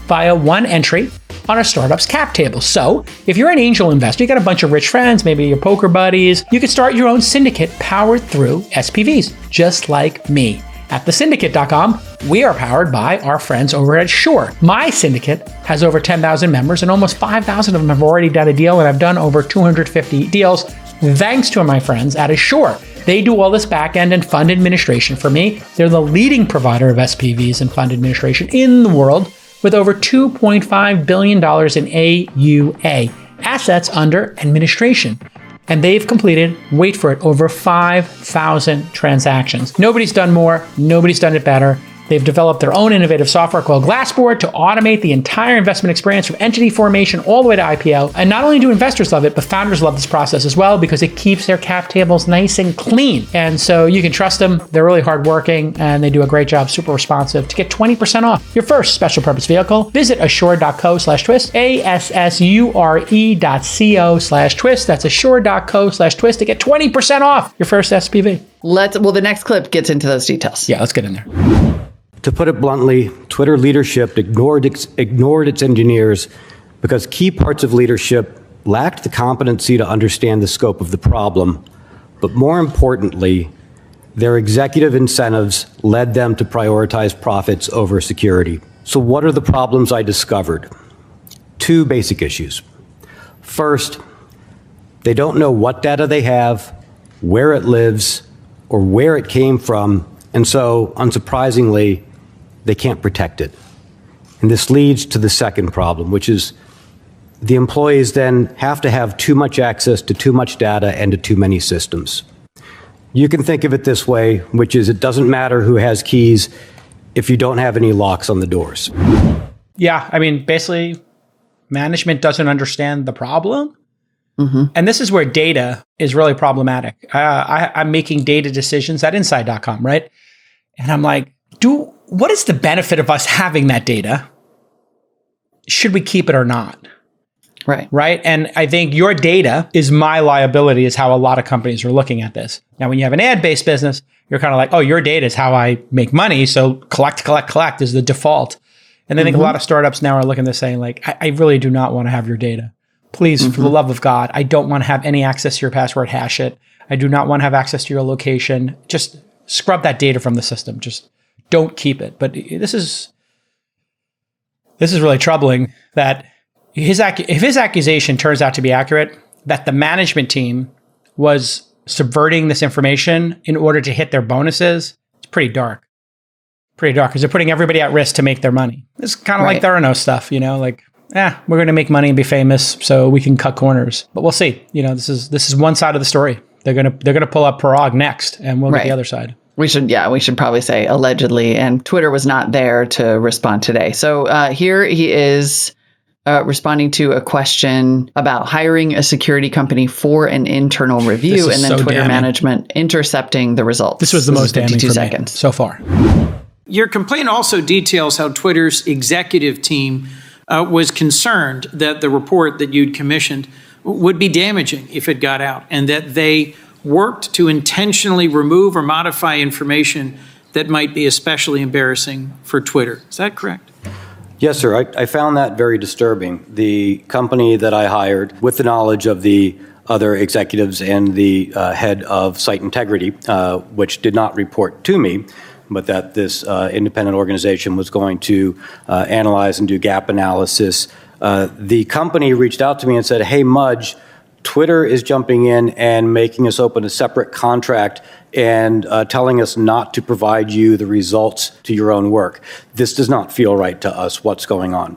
via one entry on a startup's cap table. So if you're an angel investor, you got a bunch of rich friends, maybe your poker buddies, you could start your own syndicate powered through SPVs, just like me. At thesyndicate.com, we are powered by our friends over at Shore. My syndicate has over 10,000 members, and almost 5,000 of them have already done a deal, and I've done over 250 deals thanks to my friends at Shore. They do all this back-end and fund administration for me. They're the leading provider of SPVs and fund administration in the world, with over $2.5 billion in AUA, assets under administration. And they've completed, wait for it, over 5,000 transactions. Nobody's done more. Nobody's done it better. They've developed their own innovative software called Glassboard to automate the entire investment experience from entity formation all the way to IPO. And not only do investors love it, but founders love this process as well, because it keeps their cap tables nice and clean. And so you can trust them. They're really hardworking, and they do a great job, super responsive. To get 20% off your first special purpose vehicle, visit assure.co/twist, assure.co/twist. That's assure.co/twist to get 20% off your first SPV. The next clip gets into those details. Yeah, let's get in there. To put it bluntly, Twitter leadership ignored its engineers because key parts of leadership lacked the competency to understand the scope of the problem, But more importantly, their executive incentives led them to prioritize profits over security. So what are the problems I discovered? Two basic issues. First, they don't know what data they have, where it lives, or where it came from, and so, unsurprisingly, they can't protect it. And this leads to the second problem, which is the employees then have to have too much access to too much data and to too many systems. You can think of it this way, which is it doesn't matter who has keys if you don't have any locks on the doors. Yeah, I mean, basically, management doesn't understand the problem. And this is where data is really problematic. I'm making data decisions at inside.com, right? And I'm like, what is the benefit of us having that data? Should we keep it or not? Right. And I think your data is my liability is how a lot of companies are looking at this. Now, when you have an ad-based business, you're kind of like, oh, your data is how I make money. So collect is the default. And I think a lot of startups now are looking at this saying like, I really do not want to have your data. Please, for the love of God, I don't want to have any access to your password, hash it. I do not want to have access to your location. Just scrub that data from the system. Just don't keep it. But this is really troubling that if his accusation turns out to be accurate, that the management team was subverting this information in order to hit their bonuses, it's pretty dark. Pretty dark because they're putting everybody at risk to make their money. It's kind of like Theranos stuff, like, we're going to make money and be famous so we can cut corners. But we'll see. This is one side of the story. They're going to pull up Parag next and we'll get the other side. We should probably say allegedly, and Twitter was not there to respond today. So here he is responding to a question about hiring a security company for an internal review and then Twitter management intercepting the results. This was the most damning for me so far. Your complaint also details how Twitter's executive team was concerned that the report that you'd commissioned would be damaging if it got out, and that they worked to intentionally remove or modify information that might be especially embarrassing for Twitter. Is that correct? Yes, sir. I found that very disturbing. The company that I hired, with the knowledge of the other executives and the head of site integrity, which did not report to me, but that this independent organization was going to analyze and do gap analysis. The company reached out to me and said, hey, Mudge, Twitter is jumping in and making us open a separate contract and telling us not to provide you the results to your own work. This does not feel right to us. What's going on?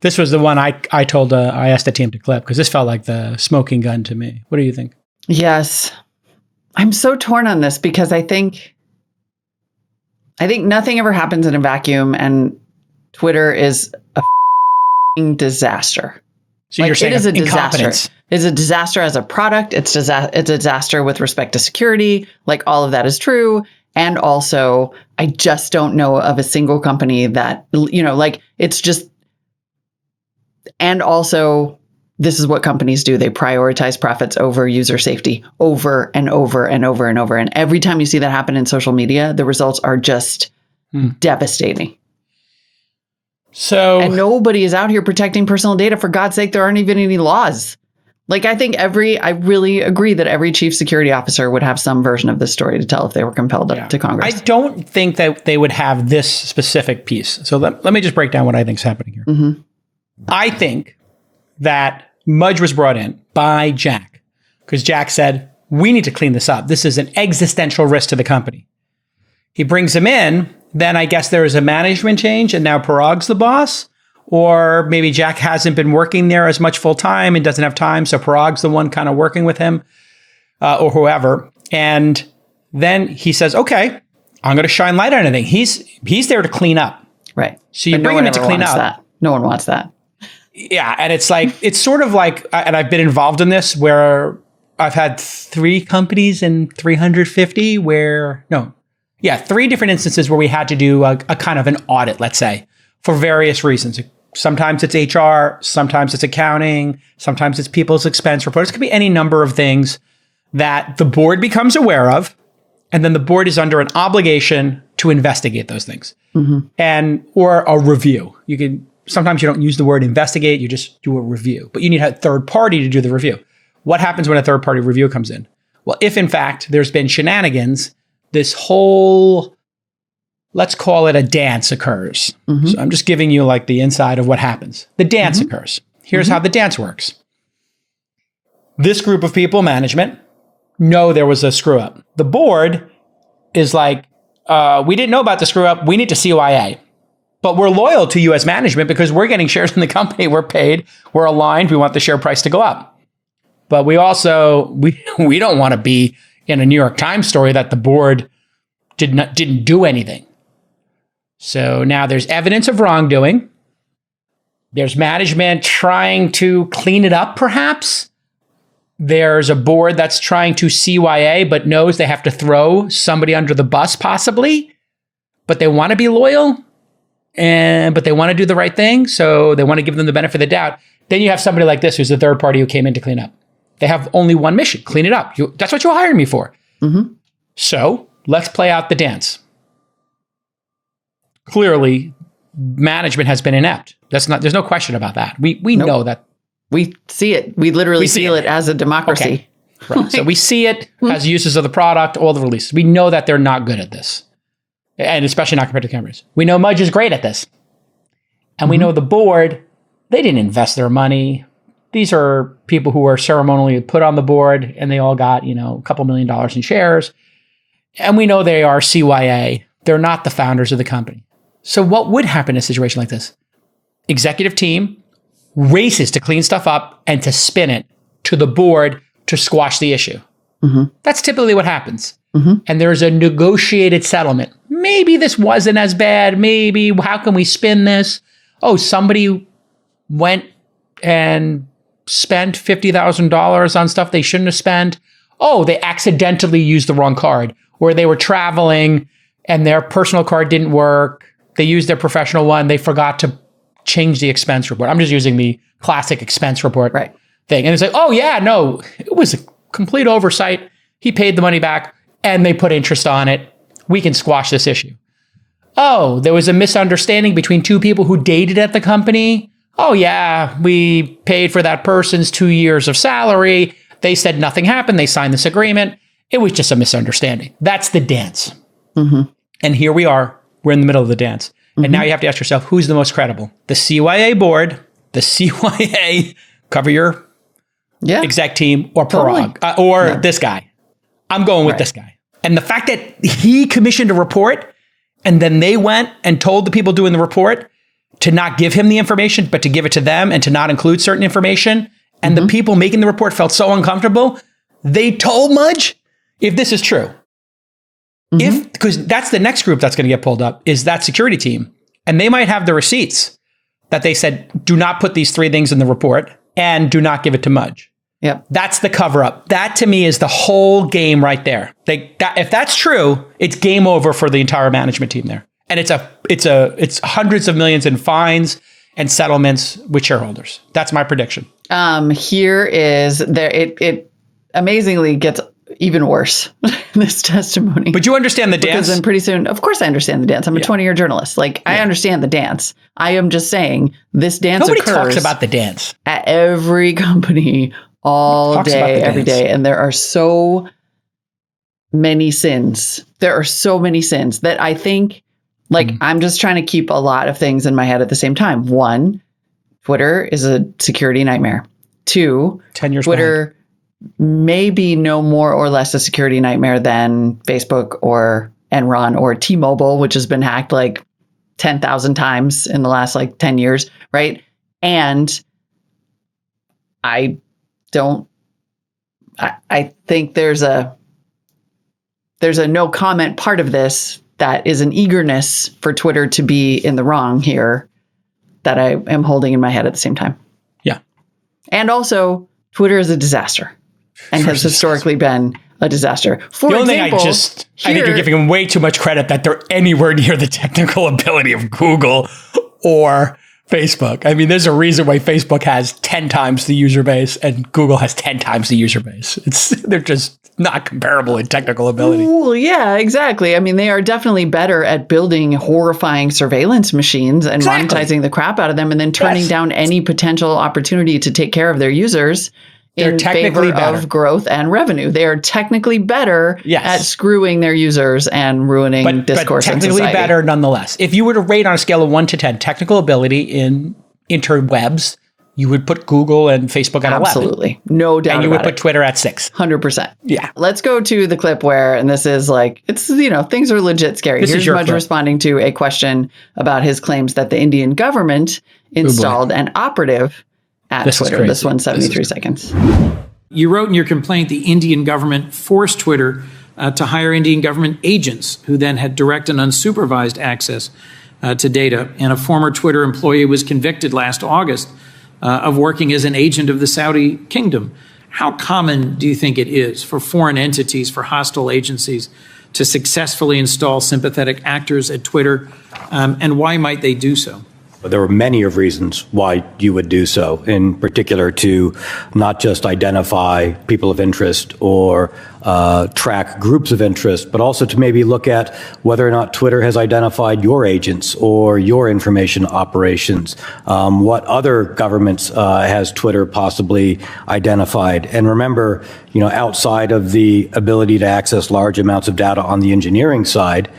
This was the one I asked the team to clip because this felt like the smoking gun to me. What do you think? Yes. I'm so torn on this because I think nothing ever happens in a vacuum, and Twitter is a disaster. So you're saying it is a disaster. It's a disaster as a product. It's a disaster with respect to security. Like, all of that is true. And also, I just don't know of a single company that, it's just, and also, this is what companies do. They prioritize profits over user safety over and over and over and over. And every time you see that happen in social media, the results are just devastating. And nobody is out here protecting personal data. For God's sake, there aren't even any laws. Like, I think I really agree that every chief security officer would have some version of this story to tell if they were compelled to Congress. I don't think that they would have this specific piece. So let me just break down what I think is happening here. Mm-hmm. I think that Mudge was brought in by Jack because Jack said, we need to clean this up. This is an existential risk to the company. He brings him in. Then I guess there is a management change and now Parag's the boss. Or maybe Jack hasn't been working there as much full time and doesn't have time. So Parag's the one kind of working with him or whoever. And then he says, okay, I'm going to shine light on anything. He's there to clean up. Right. So you bring him in to clean up. No one wants that. Yeah. And it's sort of like, and I've been involved in this where I've had 3 companies in 350 3 different instances where we had to do a kind of an audit, let's say, for various reasons. Sometimes it's HR, sometimes it's accounting, sometimes it's people's expense reports. It could be any number of things that the board becomes aware of, and then the board is under an obligation to investigate those things, or a review. Sometimes you don't use the word investigate, you just do a review, but you need a third party to do the review. what happens when a third-party review comes in? Well, if in fact there's been shenanigans, this whole, let's call it a dance occurs. So I'm just giving you like the inside of what happens. The dance occurs. Here's how the dance works. This group of people, management, know there was a screw up. The board is like, we didn't know about the screw up. We need to CYA. But we're loyal to you as management because we're getting shares in the company. We're paid. We're aligned. We want the share price to go up. But we also, we don't want to be in a New York Times story that the board didn't do anything. So now there's evidence of wrongdoing. There's management trying to clean it up, perhaps. There's a board that's trying to CYA, but knows they have to throw somebody under the bus, possibly. But they want to be loyal, but they want to do the right thing, so they want to give them the benefit of the doubt. Then you have somebody like this who's the third party who came in to clean up. They have only one mission, clean it up. That's what you hired me for. So let's play out the dance. Clearly, management has been inept. There's no question about that. We know that. We see it. We literally feel it as a democracy. Okay. Right. So we see it as uses of the product, all the releases. We know that they're not good at this. And especially not compared to companies. We know Mudge is great at this. And we know the board, they didn't invest their money. These are people who were ceremonially put on the board and they all got, a couple $1 million in shares. And we know they are CYA. They're not the founders of the company. So what would happen in a situation like this? Executive team races to clean stuff up and to spin it to the board to squash the issue. That's typically what happens. And there's a negotiated settlement. Maybe this wasn't as bad. Maybe, how can we spin this? Oh, somebody went and spent $50,000 on stuff they shouldn't have spent. Oh, they accidentally used the wrong card. Or they were traveling and their personal card didn't work. They used their professional one. They forgot to change the expense report. I'm just using the classic expense report thing. And it's like, oh yeah, no, it was a complete oversight. He paid the money back and they put interest on it. We can squash this issue. Oh, there was a misunderstanding between two people who dated at the company. Oh yeah, we paid for that person's 2 years of salary. They said nothing happened. They signed this agreement. It was just a misunderstanding. That's the dance. And here we are. We're in the middle of the dance. And now you have to ask yourself, who's the most credible? The CYA board, the CYA, cover your exec team, or Parag, or this guy. I'm going with this guy. And the fact that he commissioned a report and then they went and told the people doing the report to not give him the information, but to give it to them and to not include certain information. And the people making the report felt so uncomfortable. They told Mudge, if this is true, because that's the next group that's going to get pulled up, is that security team. And they might have the receipts that they said, do not put these 3 things in the report and do not give it to Mudge. That's the cover up. That to me is the whole game right there. If that's true, it's game over for the entire management team there. And it's hundreds of millions in fines and settlements with shareholders. That's my prediction. Here is it amazingly gets even worse, this testimony. But you understand the dance? Because then pretty soon, of course I understand the dance. I'm a 20-year journalist. I understand the dance. I am just saying this dance Nobody occurs talks about the dance. At every company, all day, every day. And there are so many sins. There are so many sins that I think, I'm just trying to keep a lot of things in my head at the same time. 1, Twitter is a security nightmare. 2, 10 years Twitter behind. May be no more or less a security nightmare than Facebook or Enron or T-Mobile, which has been hacked 10,000 times in the last 10 years, right? And I think there's a no comment part of this that is an eagerness for Twitter to be in the wrong here that I am holding in my head at the same time. Yeah. And also, Twitter is a disaster and has historically been a disaster. For the only example, thing I think you're giving them way too much credit that they're anywhere near the technical ability of Google or Facebook. I mean, there's a reason why Facebook has 10 times the user base and Google has 10 times the user base. They're just not comparable in technical ability. Well, yeah, exactly. I mean, they are definitely better at building horrifying surveillance machines and monetizing the crap out of them and then turning down any potential opportunity to take care of their users. in favor of growth and revenue. They are technically better at screwing their users and ruining discourse in society. But technically better nonetheless. If you were to rate on a scale of 1 to 10 technical ability in interwebs, you would put Google and Facebook at 11. Absolutely. No doubt. And you would put Twitter at 6. 100%. Yeah. Let's go to the clip where, and this is like, it's, things are legit scary. Here's Mudge responding to a question about his claims that the Indian government installed an operative at Twitter. This one's 73 seconds. You wrote in your complaint the Indian government forced Twitter to hire Indian government agents who then had direct and unsupervised access to data. And a former Twitter employee was convicted last August of working as an agent of the Saudi kingdom. How common do you think it is for foreign entities, for hostile agencies, to successfully install sympathetic actors at Twitter? And why might they do so? There were many of reasons why you would do so, in particular to not just identify people of interest or track groups of interest, but also to maybe look at whether or not Twitter has identified your agents or your information operations. What other governments has Twitter possibly identified? And remember, outside of the ability to access large amounts of data on the engineering side,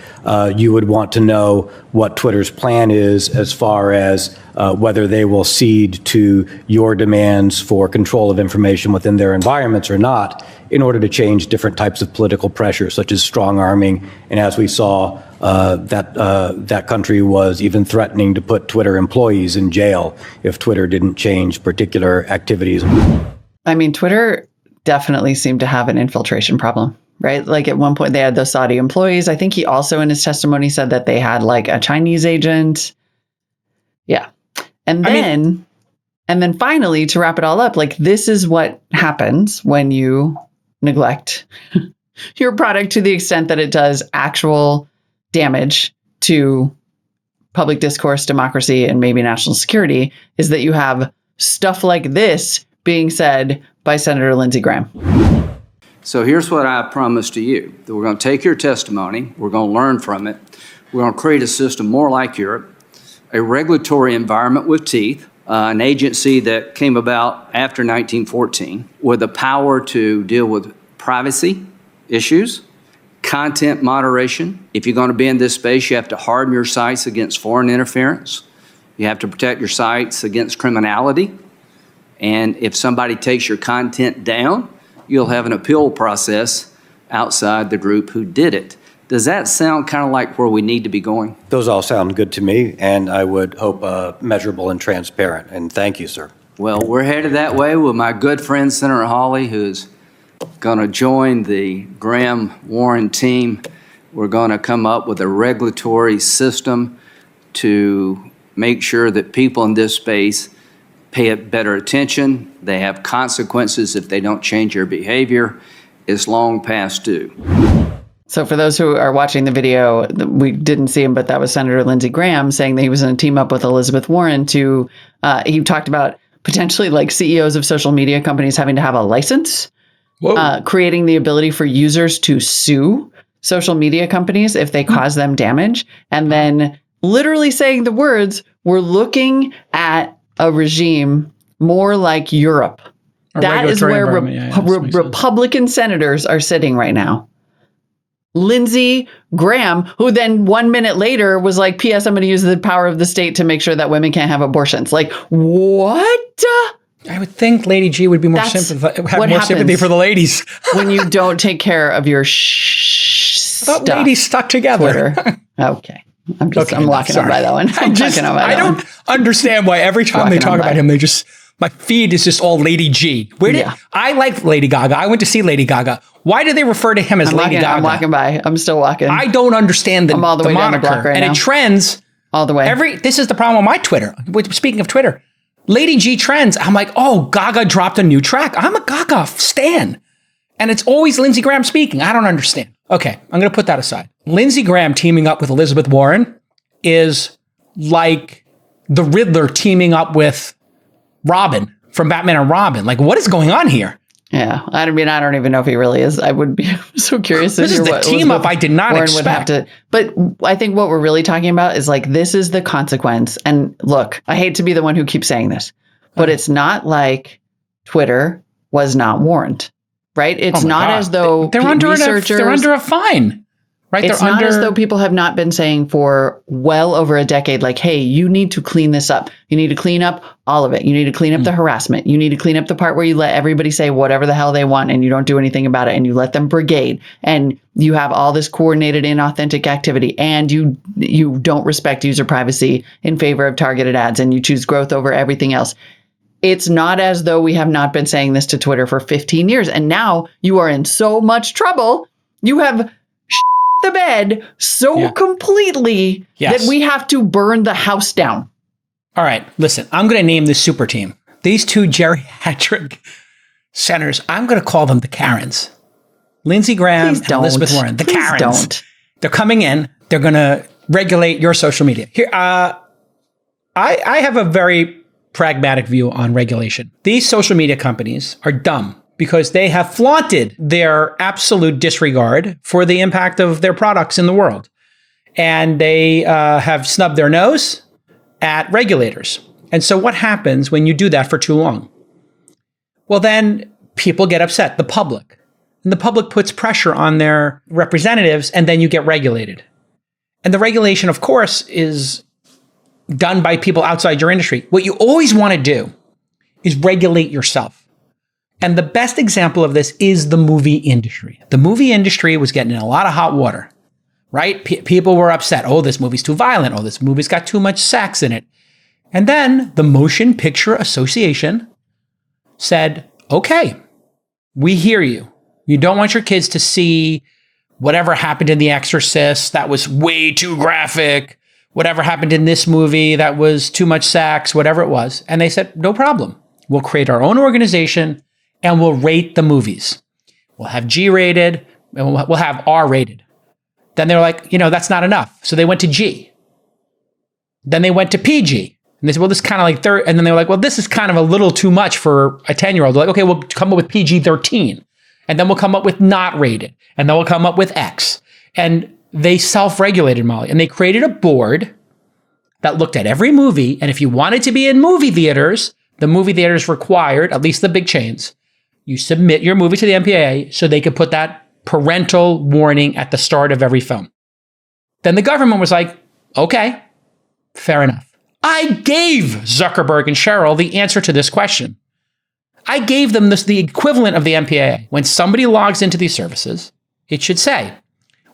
you would want to know what Twitter's plan is as far as whether they will cede to your demands for control of information within their environments or not, in order to change different types of political pressure, such as strong arming. And as we saw, that country was even threatening to put Twitter employees in jail if Twitter didn't change particular activities. I mean, Twitter definitely seemed to have an infiltration problem, right? Like at one point they had those Saudi employees. I think he also in his testimony said that they had like a Chinese agent. Yeah. And then finally, to wrap it all up, like this is what happens when you neglect your product to the extent that it does actual damage to public discourse, democracy, and maybe national security, is that you have stuff like this being said by Senator Lindsey Graham. So here's what I promise to you, that we're going to take your testimony, we're going to learn from it, we're going to create a system more like Europe, a regulatory environment with teeth, an agency that came about after 1914 with the power to deal with privacy issues, content moderation. If you're going to be in this space, you have to harden your sites against foreign interference. You have to protect your sites against criminality. And if somebody takes your content down, you'll have an appeal process outside the group who did it. Does that sound kind of like where we need to be going? Those all sound good to me, and I would hope measurable and transparent. And thank you, sir. Well, we're headed that way with my good friend, Senator Hawley, who's going to join the Graham-Warren team. We're going to come up with a regulatory system to make sure that people in this space pay better attention. They have consequences if they don't change their behavior. It's long past due. So for those who are watching the video, we didn't see him, but that was Senator Lindsey Graham saying that he was going to team up with Elizabeth Warren to, he talked about potentially like CEOs of social media companies having to have a license, creating the ability for users to sue social media companies if they cause them damage, and then literally saying the words, we're looking at a regime more like Europe. That is where Republican senators are sitting right now. Lindsey Graham, who then 1 minute later was like, P.S. I'm going to use the power of the state to make sure that women can't have abortions. Like, what? I would think Lady G would be more sympathy for the ladies. When you don't take care of your stuff. Ladies stuck together. Twitter. Okay. I'm walking on by that one. I don't understand why every time they talk about him, my feed is just all Lady G. I like Lady Gaga. I went to see Lady Gaga. Why do they refer to him as Lady Gaga? I'm walking by. I'm still walking. I don't understand the all the way moniker. Down the block right now. And it trends all the way. This is the problem with my Twitter. Speaking of Twitter, Lady G trends. I'm like, oh, Gaga dropped a new track. I'm a Gaga stan. And it's always Lindsey Graham speaking. I don't understand. Okay, I'm going to put that aside. Lindsey Graham teaming up with Elizabeth Warren is like the Riddler teaming up with Robin from Batman and Robin. Like, what is going on here? Yeah, I mean, I don't even know if he really is. I would be so curious. This is the team up I did not expect. But I think what we're really talking about is like, this is the consequence. And look, I hate to be the one who keeps saying this, but it's not like Twitter was not warned, right? It's not as though they're under a fine. Right? It's not as though people have not been saying for well over a decade, like, hey, you need to clean this up. You need to clean up all of it. You need to clean up the harassment. You need to clean up the part where you let everybody say whatever the hell they want and you don't do anything about it and you let them brigade and you have all this coordinated inauthentic activity and you don't respect user privacy in favor of targeted ads and you choose growth over everything else. It's not as though we have not been saying this to Twitter for 15 years. And now you are in so much trouble. You have the bed so completely that we have to burn the house down. All right, listen, I'm going to name this super team. These two geriatric senators, I'm going to call them the Karens. Lindsey Graham and Elizabeth Warren, the Karens. Don't. They're coming in. They're going to regulate your social media. Here, I have a very pragmatic view on regulation. These social media companies are dumb because they have flaunted their absolute disregard for the impact of their products in the world. And they have snubbed their nose at regulators. And so what happens when you do that for too long? Well, then people get upset, the public. And the public puts pressure on their representatives, and then you get regulated. And the regulation, of course, is done by people outside your industry. What you always want to do is regulate yourself. And the best example of this is the movie industry. The movie industry was getting in a lot of hot water, right? People were upset. Oh, this movie's too violent. Oh, this movie's got too much sex in it. And then the Motion Picture Association said, okay, we hear you. You don't want your kids to see whatever happened in The Exorcist that was way too graphic, whatever happened in this movie that was too much sex, whatever it was. And they said, no problem. We'll create our own organization and we'll rate the movies. We'll have G-rated and we'll have R-rated. Then they were like, that's not enough. So they went to G. Then they went to PG. And they said, well, this is kind of like third. And then they were like, well, this is kind of a little too much for a 10-year-old. They're like, okay, we'll come up with PG-13. And then we'll come up with not rated. And then we'll come up with X. And they self-regulated, Molly. And they created a board that looked at every movie. And if you wanted to be in movie theaters, the movie theaters required, at least the big chains, you submit your movie to the MPAA so they could put that parental warning at the start of every film. Then the government was like, okay, fair enough. I gave Zuckerberg and Sheryl the answer to this question. I gave them the equivalent of the MPAA. When somebody logs into these services, it should say,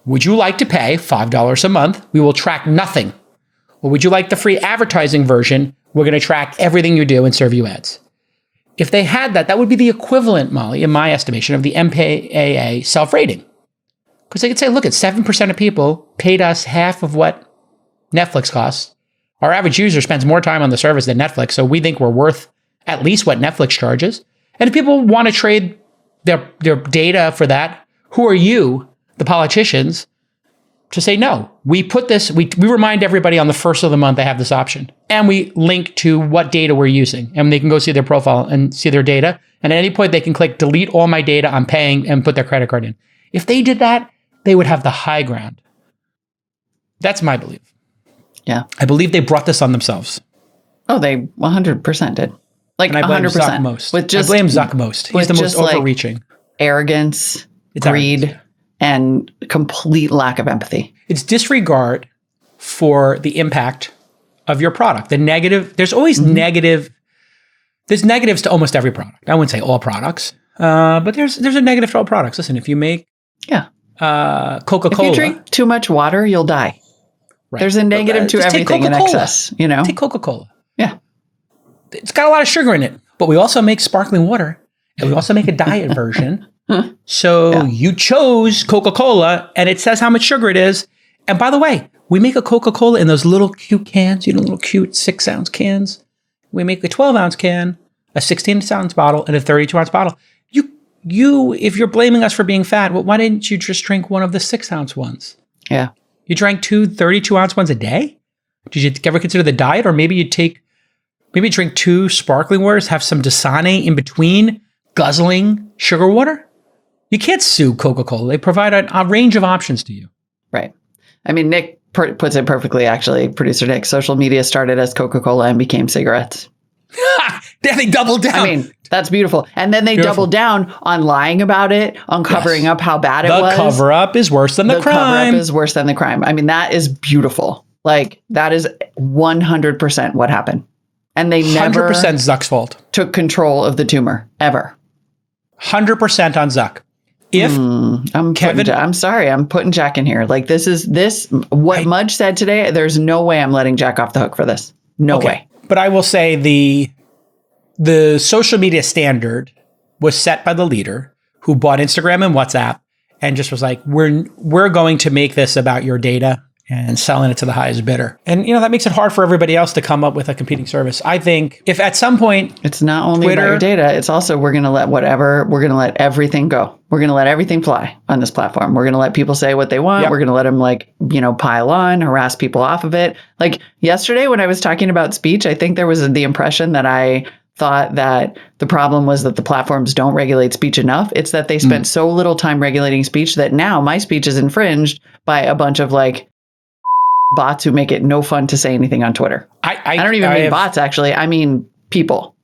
would you like to pay $5 a month? We will track nothing. Or would you like the free advertising version? We're going to track everything you do and serve you ads. If they had that, that would be the equivalent, Molly, in my estimation, of the MPAA self-rating. Because they could say, look, 7% of people paid us half of what Netflix costs. Our average user spends more time on the service than Netflix, so we think we're worth at least what Netflix charges. And if people want to trade their data for that, who are you, the politicians, to say no? We put this, we remind everybody on the first of the month they have this option. And we link to what data we're using. And they can go see their profile and see their data. And at any point they can click delete all my data I'm paying and put their credit card in. If they did that, they would have the high ground. That's my belief. Yeah. I believe they brought this on themselves. Oh, they 100% did. Like 100%. Zuck most. I blame Zuck most. He's the most overreaching. Arrogance, greed, and complete lack of empathy. It's disregard for the impact of your product. The negative, there's always there's negatives to almost every product. I wouldn't say all products, but there's a negative to all products. Listen, if you make Coca-Cola. If you drink too much water, you'll die. Right. There's a negative to everything in excess, Take Coca-Cola. Yeah. It's got a lot of sugar in it, but we also make sparkling water and we also make a diet version. So you chose Coca-Cola and it says how much sugar it is. And by the way, we make a Coca-Cola in those little cute cans, little cute 6-ounce cans. We make a 12-ounce can, a 16-ounce bottle, and a 32-ounce bottle. You, if you're blaming us for being fat, well, why didn't you just drink one of the 6-ounce ones? Yeah. You drank 2 32-ounce ones a day? Did you ever consider the diet? Or maybe you drink 2 sparkling waters, have some Dasani in between, guzzling sugar water? You can't sue Coca-Cola. They provide a range of options to you. Right. I mean, Nick puts it perfectly, actually, producer Nick. Social media started as Coca-Cola and became cigarettes. They doubled down. I mean, that's beautiful. And then they doubled down on lying about it, on covering up how bad it was. The cover-up is worse than the crime. The cover-up is worse than the crime. I mean, that is beautiful. Like, that is 100% what happened. And they never 100% Zuck's fault. Took control of the tumor, ever. 100% on Zuck. If I'm sorry, I'm putting Jack in here. Like, what Mudge said today, there's no way I'm letting Jack off the hook for this. No way. But I will say the social media standard was set by the leader who bought Instagram and WhatsApp and just was like, we're going to make this about your data and selling it to the highest bidder. And, that makes it hard for everybody else to come up with a competing service. I think if at some point it's not only Twitter, about your data, it's also we're going to let everything go. We're going to let everything fly on this platform. We're going to let people say what they want. Yep. We're going to let them pile on, harass people off of it. Like yesterday when I was talking about speech, I think there was the impression that I thought that the problem was that the platforms don't regulate speech enough. It's that they spent so little time regulating speech that now my speech is infringed by a bunch of bots who make it no fun to say anything on Twitter. I don't even mean bots, actually. I mean people.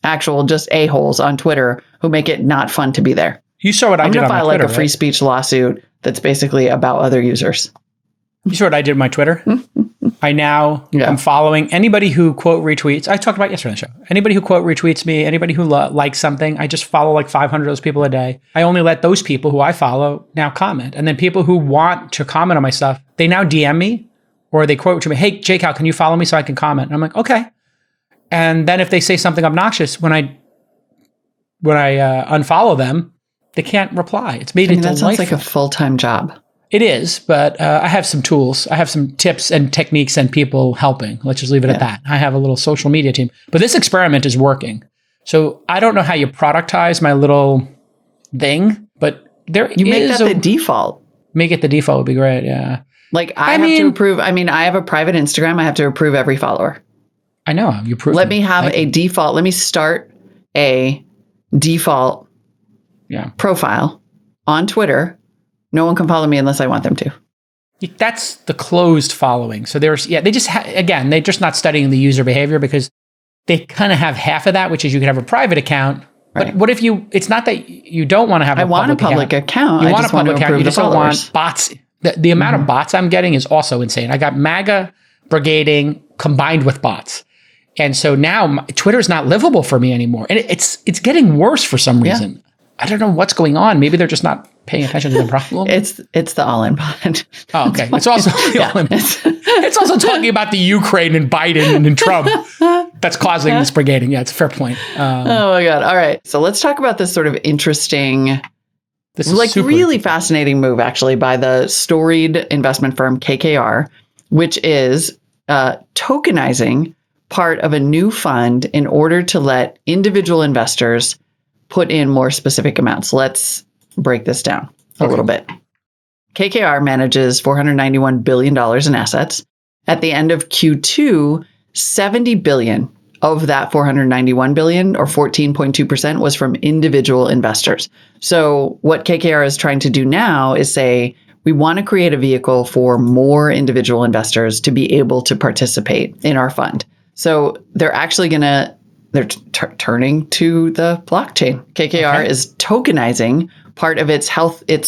Actual just a-holes on Twitter who make it not fun to be there. You saw what I did on my Twitter, I'm going to file a free speech lawsuit that's basically about other users. You saw what I did on my Twitter? I now am following anybody who quote retweets. I talked about yesterday on the show. Anybody who quote retweets me, anybody who likes something, I just follow 500 of those people a day. I only let those people who I follow now comment. And then people who want to comment on my stuff, they now DM me or they quote to me, hey, Jake, how can you follow me so I can comment? And I'm like, okay. And then if they say something obnoxious, when I unfollow them, they can't reply. It's made it delightful. That sounds like a full-time job. It is, but I have some tools. I have some tips and techniques and people helping. Let's just leave it at that. I have a little social media team. But this experiment is working. So I don't know how you productize my little thing, but you make that the default. Make it the default would be great, yeah. I have to approve. I mean, I have a private Instagram. I have to approve every follower. I know. You prove. Let me have a default. Let me start a default profile on Twitter. No one can follow me unless I want them to. That's the closed following. So they're just not studying the user behavior because they kind of have half of that, which is you can have a private account. Right. But what if it's not that you don't want to have a public account. You want a public account. You just don't want bots. The amount of bots I'm getting is also insane. I got MAGA brigading combined with bots. And so now Twitter's not livable for me anymore. And it's getting worse for some reason. Yeah. I don't know what's going on. Maybe they're just not paying attention to the problem. It's the all-in bot. Oh, okay. It's also the all-in bot. It's also talking about the Ukraine and Biden and Trump that's causing this brigading. Yeah, it's a fair point. Oh my God. All right. So let's talk about this sort of interesting, really fascinating move actually by the storied investment firm KKR, which is tokenizing part of a new fund in order to let individual investors put in more specific amounts. Let's break this down a little bit. KKR manages $491 billion in assets. At the end of Q2, $70 billion of that $491 billion, or 14.2%, was from individual investors. So what KKR is trying to do now is say, we want to create a vehicle for more individual investors to be able to participate in our fund. So they're actually they're turning to the blockchain. KKR is tokenizing part of its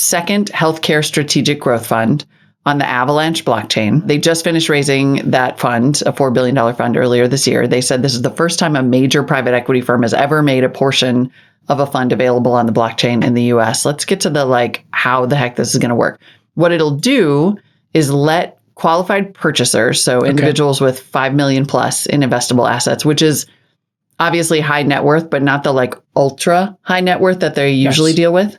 second healthcare strategic growth fund on the Avalanche blockchain. They just finished raising that fund, a $4 billion fund earlier this year. They said this is the first time a major private equity firm has ever made a portion of a fund available on the blockchain in the US. Let's get to the how the heck this is going to work. What it'll do is let qualified purchasers, so individuals with 5 million plus in investable assets, which is obviously high net worth, but not the ultra high net worth that they usually deal with.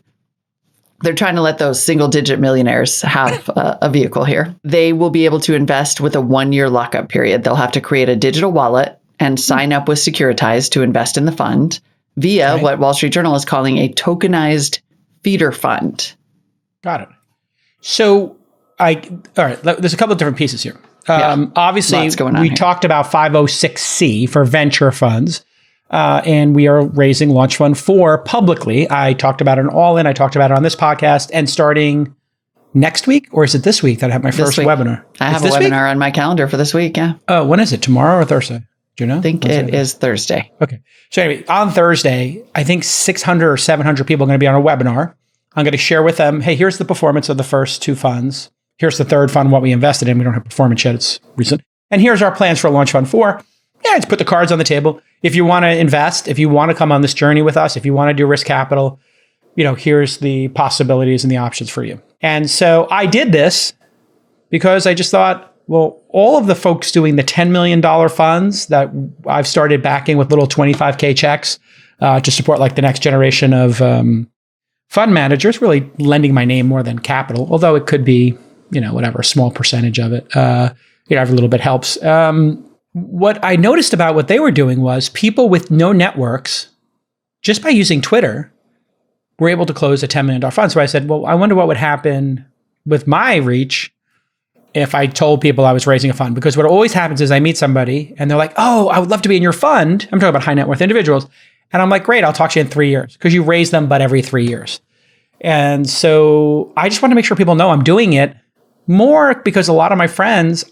They're trying to let those single digit millionaires have a vehicle here. They will be able to invest with a 1-year lockup period. They'll have to create a digital wallet and sign up with Securitize to invest in the fund via what Wall Street Journal is calling a tokenized feeder fund. Got it. So all right, there's a couple of different pieces here. Obviously, we talked about 506C for venture funds, and we are raising Launch Fund 4 publicly. I talked about it all-in. I talked about it on this podcast, and starting next week, or is it this week that I have my first webinar? I have a webinar on my calendar for this week, yeah. When is it, tomorrow or Thursday? Do you know? I think it is Thursday. Okay. So anyway, on Thursday, I think 600 or 700 people are going to be on a webinar. I'm going to share with them, hey, here's the performance of the first 2 funds. Here's the third fund, what we invested in. We don't have performance yet. It's recent. And here's our plans for launch fund 4. Yeah, just put the cards on the table. If you want to invest, if you want to come on this journey with us, if you want to do risk capital, here's the possibilities and the options for you. And so I did this because I just thought, well, all of the folks doing the $10 million funds that I've started backing with little 25K checks to support like the next generation of fund managers, really lending my name more than capital, although it could be, whatever, a small percentage of it, every little bit helps. What I noticed about what they were doing was people with no networks, just by using Twitter, were able to close a $10 million fund. So I said, well, I wonder what would happen with my reach if I told people I was raising a fund. Because what always happens is I meet somebody and they're like, oh, I would love to be in your fund. I'm talking about high net worth individuals. And I'm like, great, I'll talk to you in 3 years, because you raise them, but every 3 years. And so I just want to make sure people know I'm doing it more, because a lot of my friends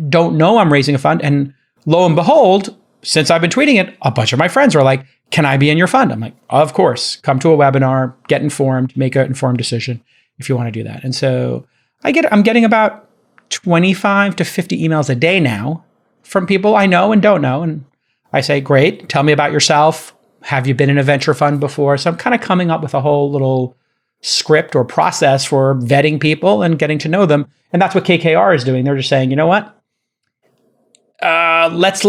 don't know I'm raising a fund. And lo and behold, since I've been tweeting it, a bunch of my friends are like, can I be in your fund? I'm like, of course, come to a webinar, get informed, make an informed decision if you want to do that. And so I'm getting about 25 to 50 emails a day now from people I know and don't know. And I say, great, tell me about yourself. Have you been in a venture fund before? So I'm kind of coming up with a whole little script or process for vetting people and getting to know them. And that's what KKR is doing. They're just saying, you know what? Let's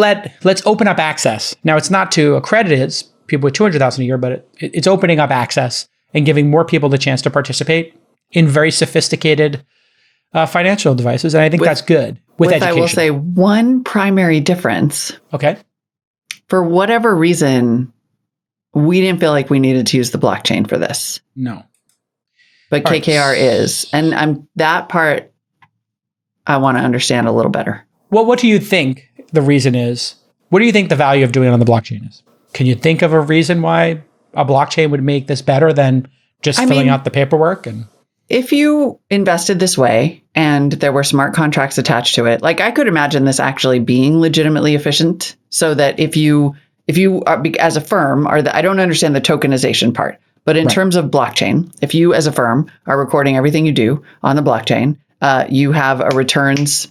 open up access. Now, it's not to accredited people with 200,000 a year, but it's opening up access and giving more people the chance to participate in very sophisticated financial devices. And I think that's good with education. I will say one primary difference. Okay. For whatever reason, we didn't feel like we needed to use the blockchain for this. No. But all KKR is. And that part I want to understand a little better. Well, what do you think the reason is? What do you think the value of doing it on the blockchain is? Can you think of a reason why a blockchain would make this better than just filling out the paperwork? And if you invested this way and there were smart contracts attached to it, like I could imagine this actually being legitimately efficient, so that if you are, as a firm, I don't understand the tokenization part, but in terms of blockchain, if you as a firm are recording everything you do on the blockchain, you have a returns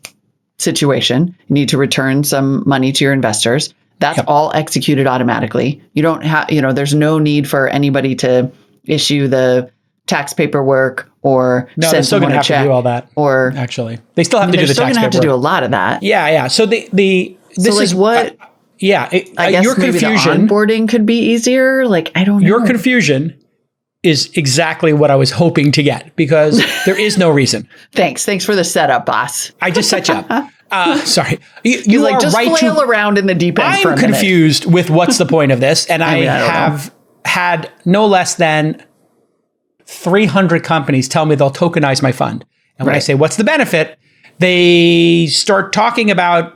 situation. You need to return some money to your investors. That's all executed automatically. You don't have, there's no need for anybody to issue the tax paperwork or send someone a check. To do all that. Or actually, they still have to do the tax paperwork. They're still going to have to do a lot of that. Yeah. So this is what. I guess your maybe confusion, the onboarding could be easier. Like, I don't know. Your confusion is exactly what I was hoping to get, because there is no reason. Thanks for the setup, boss. I just set you up. Sorry. You like, just right flail around in the deep end for a minute. I'm confused with what's the point of this. And I have had no less than 300 companies tell me they'll tokenize my fund. And when I say, what's the benefit? They start talking about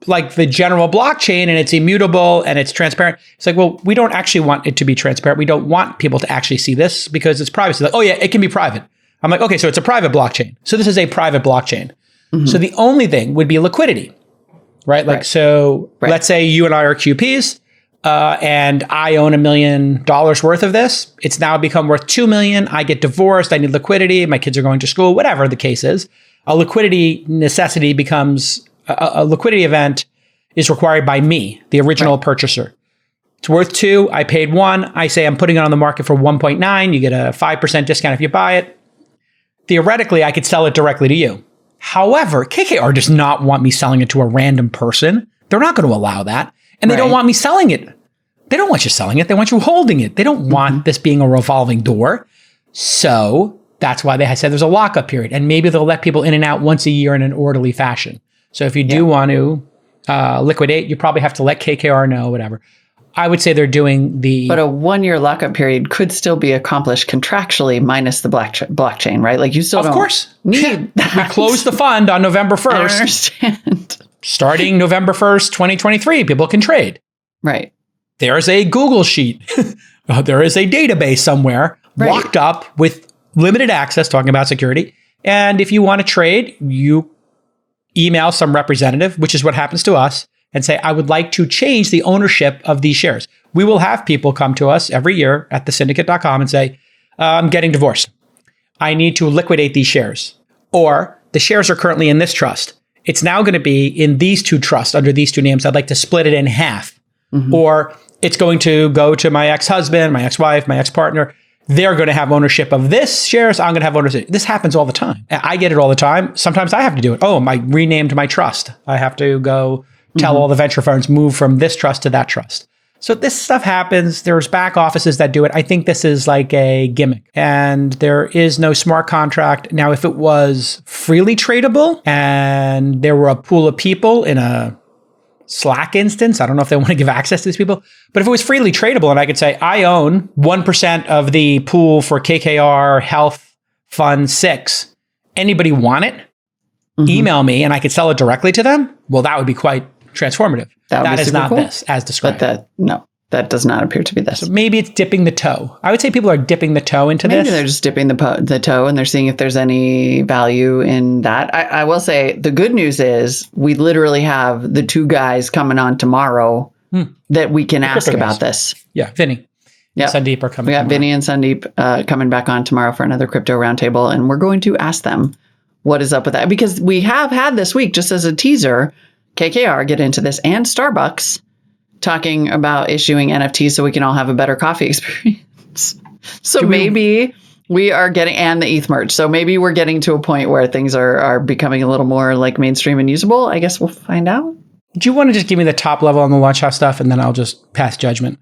like the general blockchain, and it's immutable and it's transparent. It's like, well, we don't actually want it to be transparent. We don't want people to actually see this because it's privacy. Like, oh yeah, it can be private. I'm like, okay, so it's a private blockchain. So this is a private blockchain. Mm-hmm. So the only thing would be liquidity, right? Like, so let's say you and I are QPs, and I own $1 million worth of this. It's now become worth $2 million. I get divorced. I need liquidity. My kids are going to school, whatever the case is. A liquidity necessity becomes a liquidity event is required by me, the original purchaser. It's worth 2. I paid 1. I say I'm putting it on the market for 1.9. You get a 5% discount if you buy it. Theoretically, I could sell it directly to you. However, KKR does not want me selling it to a random person. They're not going to allow that. And they don't want me selling it. They don't want you selling it. They want you holding it. They don't want this being a revolving door. So that's why they said there's a lockup period. And maybe they'll let people in and out once a year in an orderly fashion. So if you do want to liquidate, you probably have to let KKR know, whatever. I would say they're doing But a 1-year lockup period could still be accomplished contractually minus the blockchain, right? Like you still don't need that. We closed the fund on November 1st. I don't understand. Starting November 1st, 2023, people can trade. Right. There's a Google sheet. There is a database somewhere locked up with limited access, talking about security. And if you want to trade, you email some representative, which is what happens to us, and say, I would like to change the ownership of these shares. We will have people come to us every year at thesyndicate.com and say, I'm getting divorced. I need to liquidate these shares. Or the shares are currently in this trust. It's now going to be in these two trusts under these two names. I'd like to split it in half. Or it's going to go to my ex-husband, my ex-wife, my ex-partner. They're going to have ownership of this shares. I'm going to have ownership. This happens all the time. I get it all the time. Sometimes I have to do it. Oh, I renamed my trust. I have to go tell all the venture funds, move from this trust to that trust. So this stuff happens. There's back offices that do it. I think this is like a gimmick, and there is no smart contract. Now, if it was freely tradable and there were a pool of people in a Slack instance, I don't know if they want to give access to these people, but if it was freely tradable and I could say, I own 1% of the pool for KKR Health Fund 6, anybody want it? Email me and I could sell it directly to them. Well, that would be quite transformative. That is not cool. This as described. But that does not appear to be this. So maybe it's dipping the toe. I would say people are dipping the toe into this. Maybe they're just dipping the toe and they're seeing if there's any value in that. I will say the good news is we literally have the two guys coming on tomorrow that we can ask about this. Yeah, Vinny. Yeah, Sandeep are coming. We got Vinny and Sandeep coming back on tomorrow for another crypto roundtable, and we're going to ask them what is up with that, because we have had this week, just as a teaser, KKR get into this and Starbucks talking about issuing NFTs so we can all have a better coffee experience. So maybe we are getting, and the ETH merge. So maybe we're getting to a point where things are becoming a little more like mainstream and usable. I guess we'll find out. Do you want to just give me the top level on the Launch House stuff and then I'll just pass judgment?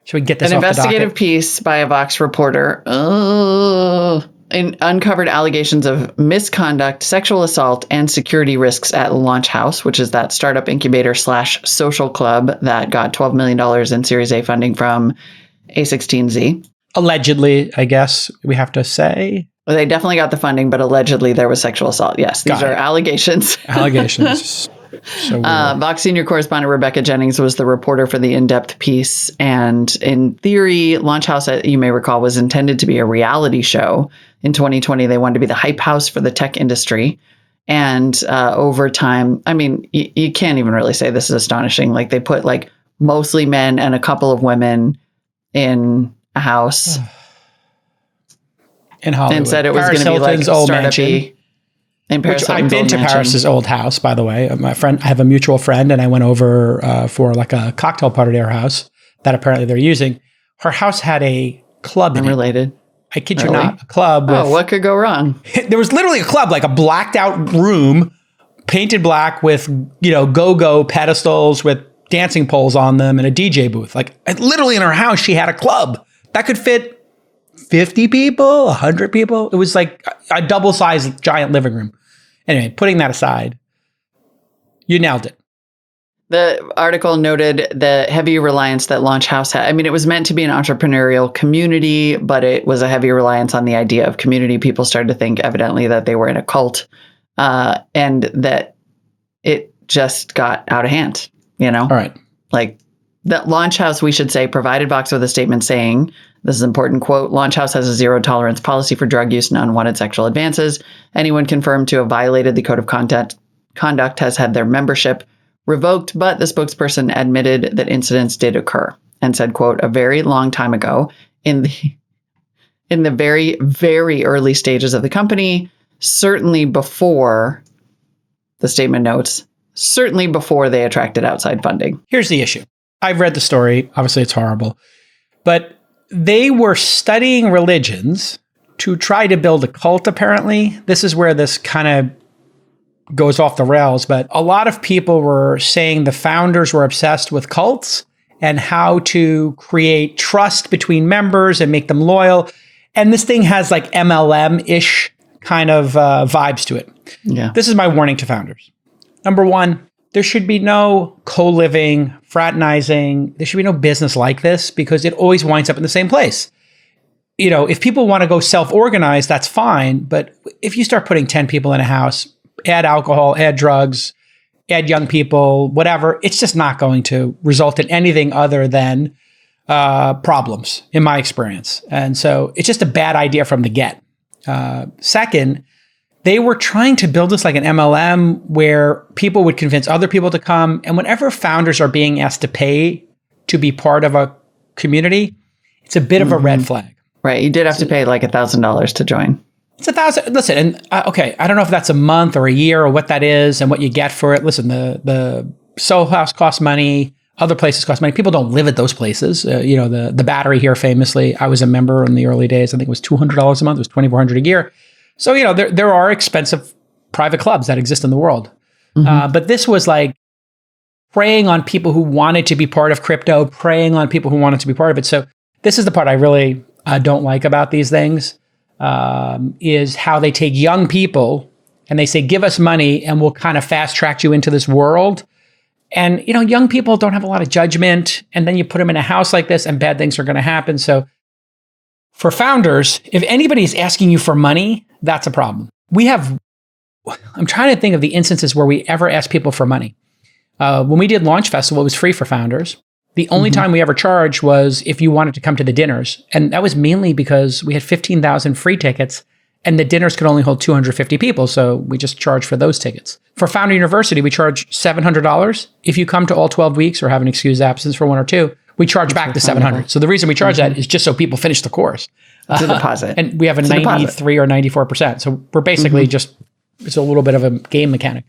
Should we get this off the docket? An investigative piece by a Vox reporter uncovered allegations of misconduct, sexual assault, and security risks at Launch House, which is that startup incubator / social club that got $12 million in Series A funding from A16Z. Allegedly, I guess we have to say. Well, they definitely got the funding, but allegedly there was sexual assault. Yes, these are allegations. Allegations. So Vox senior correspondent Rebecca Jennings was the reporter for the in-depth piece. And in theory, Launch House, you may recall, was intended to be a reality show. In 2020, they wanted to be the hype house for the tech industry. And over time, I mean, you can't even really say this is astonishing. Like they put like mostly men and a couple of women in a house. In Hollywood. And said it was going to be like startup-y. I've been to Paris's old house, by the way. I have a mutual friend, and I went over for like a cocktail party at her house that apparently they're using. Her house had a club in it. I kid you not, a club. What could go wrong? There was literally a club, like a blacked out room, painted black with, go-go pedestals with dancing poles on them and a DJ booth. Like literally in her house, she had a club that could fit 50 people, 100 people. It was like a double-sized giant living room. Anyway, putting that aside, you nailed it. The article noted the heavy reliance that Launch House had. I mean, it was meant to be an entrepreneurial community, but it was a heavy reliance on the idea of community. People started to think evidently that they were in a cult and that it just got out of hand, All right. Like that Launch House, we should say, provided Vox with a statement saying, this is an important quote, Launch House has a zero tolerance policy for drug use and unwanted sexual advances. Anyone confirmed to have violated the code of conduct has had their membership revoked, but the spokesperson admitted that incidents did occur and said, quote, a very long time ago in the very, very early stages of the company, certainly before, the statement notes, certainly before they attracted outside funding. Here's the issue. I've read the story. Obviously, it's horrible. But they were studying religions to try to build a cult, apparently. This is where this kind of goes off the rails, but a lot of people were saying the founders were obsessed with cults and how to create trust between members and make them loyal. And this thing has like MLM-ish kind of vibes to it. Yeah. This is my warning to founders. Number one, there should be no co-living, fraternizing. There should be no business like this because it always winds up in the same place. If people want to go self-organize, that's fine. But if you start putting 10 people in a house, add alcohol, add drugs, add young people, whatever, it's just not going to result in anything other than problems, in my experience. And so it's just a bad idea from the get. Second, they were trying to build this like an MLM where people would convince other people to come. And whenever founders are being asked to pay to be part of a community, it's a bit of a red flag. Right. You did have to pay like $1,000 to join. It's $1,000. Listen, and okay, I don't know if that's a month or a year or what that is and what you get for it. Listen, the Soho House costs money. Other places cost money. People don't live at those places. The Battery here famously, I was a member in the early days. I think it was $200 a month. It was $2,400 a year. So, there are expensive private clubs that exist in the world. But this was like preying on people who wanted to be part of crypto, preying on people who wanted to be part of it. So this is the part I really don't like about these things, is how they take young people and they say, give us money and we'll kind of fast track you into this world. And, young people don't have a lot of judgment. And then you put them in a house like this and bad things are going to happen. So for founders, if anybody's asking you for money, that's a problem. I'm trying to think of the instances where we ever asked people for money. When we did Launch Festival, it was free for founders. The only time we ever charged was if you wanted to come to the dinners. And that was mainly because we had 15,000 free tickets and the dinners could only hold 250 people. So we just charged for those tickets. For Founder University, we charge $700. If you come to all 12 weeks or have an excused absence for 1 or 2, we charge back the $700. So the reason we charge that is just so people finish the course. It's a deposit. And we have a 93 or 94%. So we're basically it's a little bit of a game mechanic.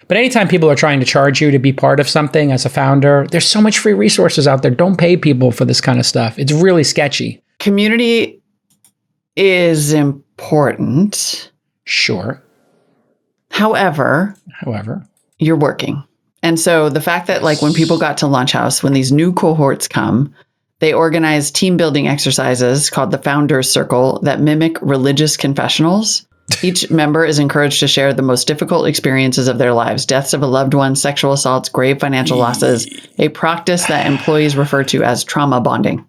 But anytime people are trying to charge you to be part of something as a founder, there's so much free resources out there. Don't pay people for this kind of stuff. It's really sketchy. Community is important. Sure. However, you're working. And so the fact that like when people got to Launch House, when these new cohorts come, they organize team building exercises called the Founders Circle that mimic religious confessionals. Each member is encouraged to share the most difficult experiences of their lives, deaths of a loved one, sexual assaults, grave financial losses, a practice that employees refer to as trauma bonding.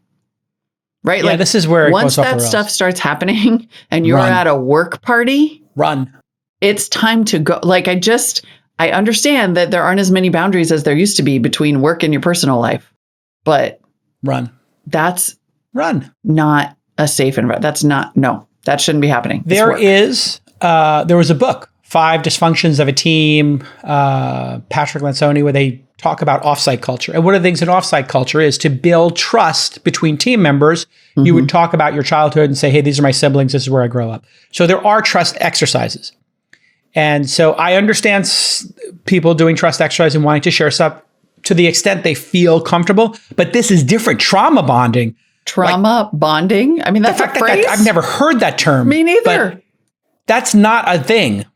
Right? Yeah, like this is where once that stuff starts happening and you're at a work party, it's time to go. Like I understand that there aren't as many boundaries as there used to be between work and your personal life, but that's not a safe environment. That shouldn't be happening. There was a book, 5 Dysfunctions of a Team, Patrick Lansoni, where they talk about offsite culture. And one of the things in offsite culture is to build trust between team members. You would talk about your childhood and say, hey, these are my siblings. This is where I grow up. So there are trust exercises. And so I understand people doing trust exercise and wanting to share stuff to the extent they feel comfortable. But this is different. Trauma bonding. Bonding? I mean, that's a phrase? I've never heard that term. Me neither. That's not a thing.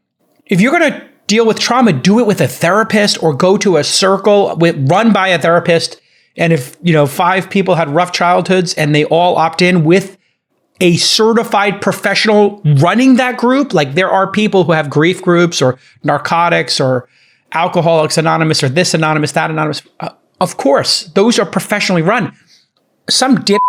If you're going to deal with trauma, do it with a therapist or go to a circle run by a therapist. And if, 5 people had rough childhoods and they all opt in with a certified professional running that group, like there are people who have grief groups or narcotics or Alcoholics Anonymous or this anonymous, that anonymous. Of course, those are professionally run. Some dip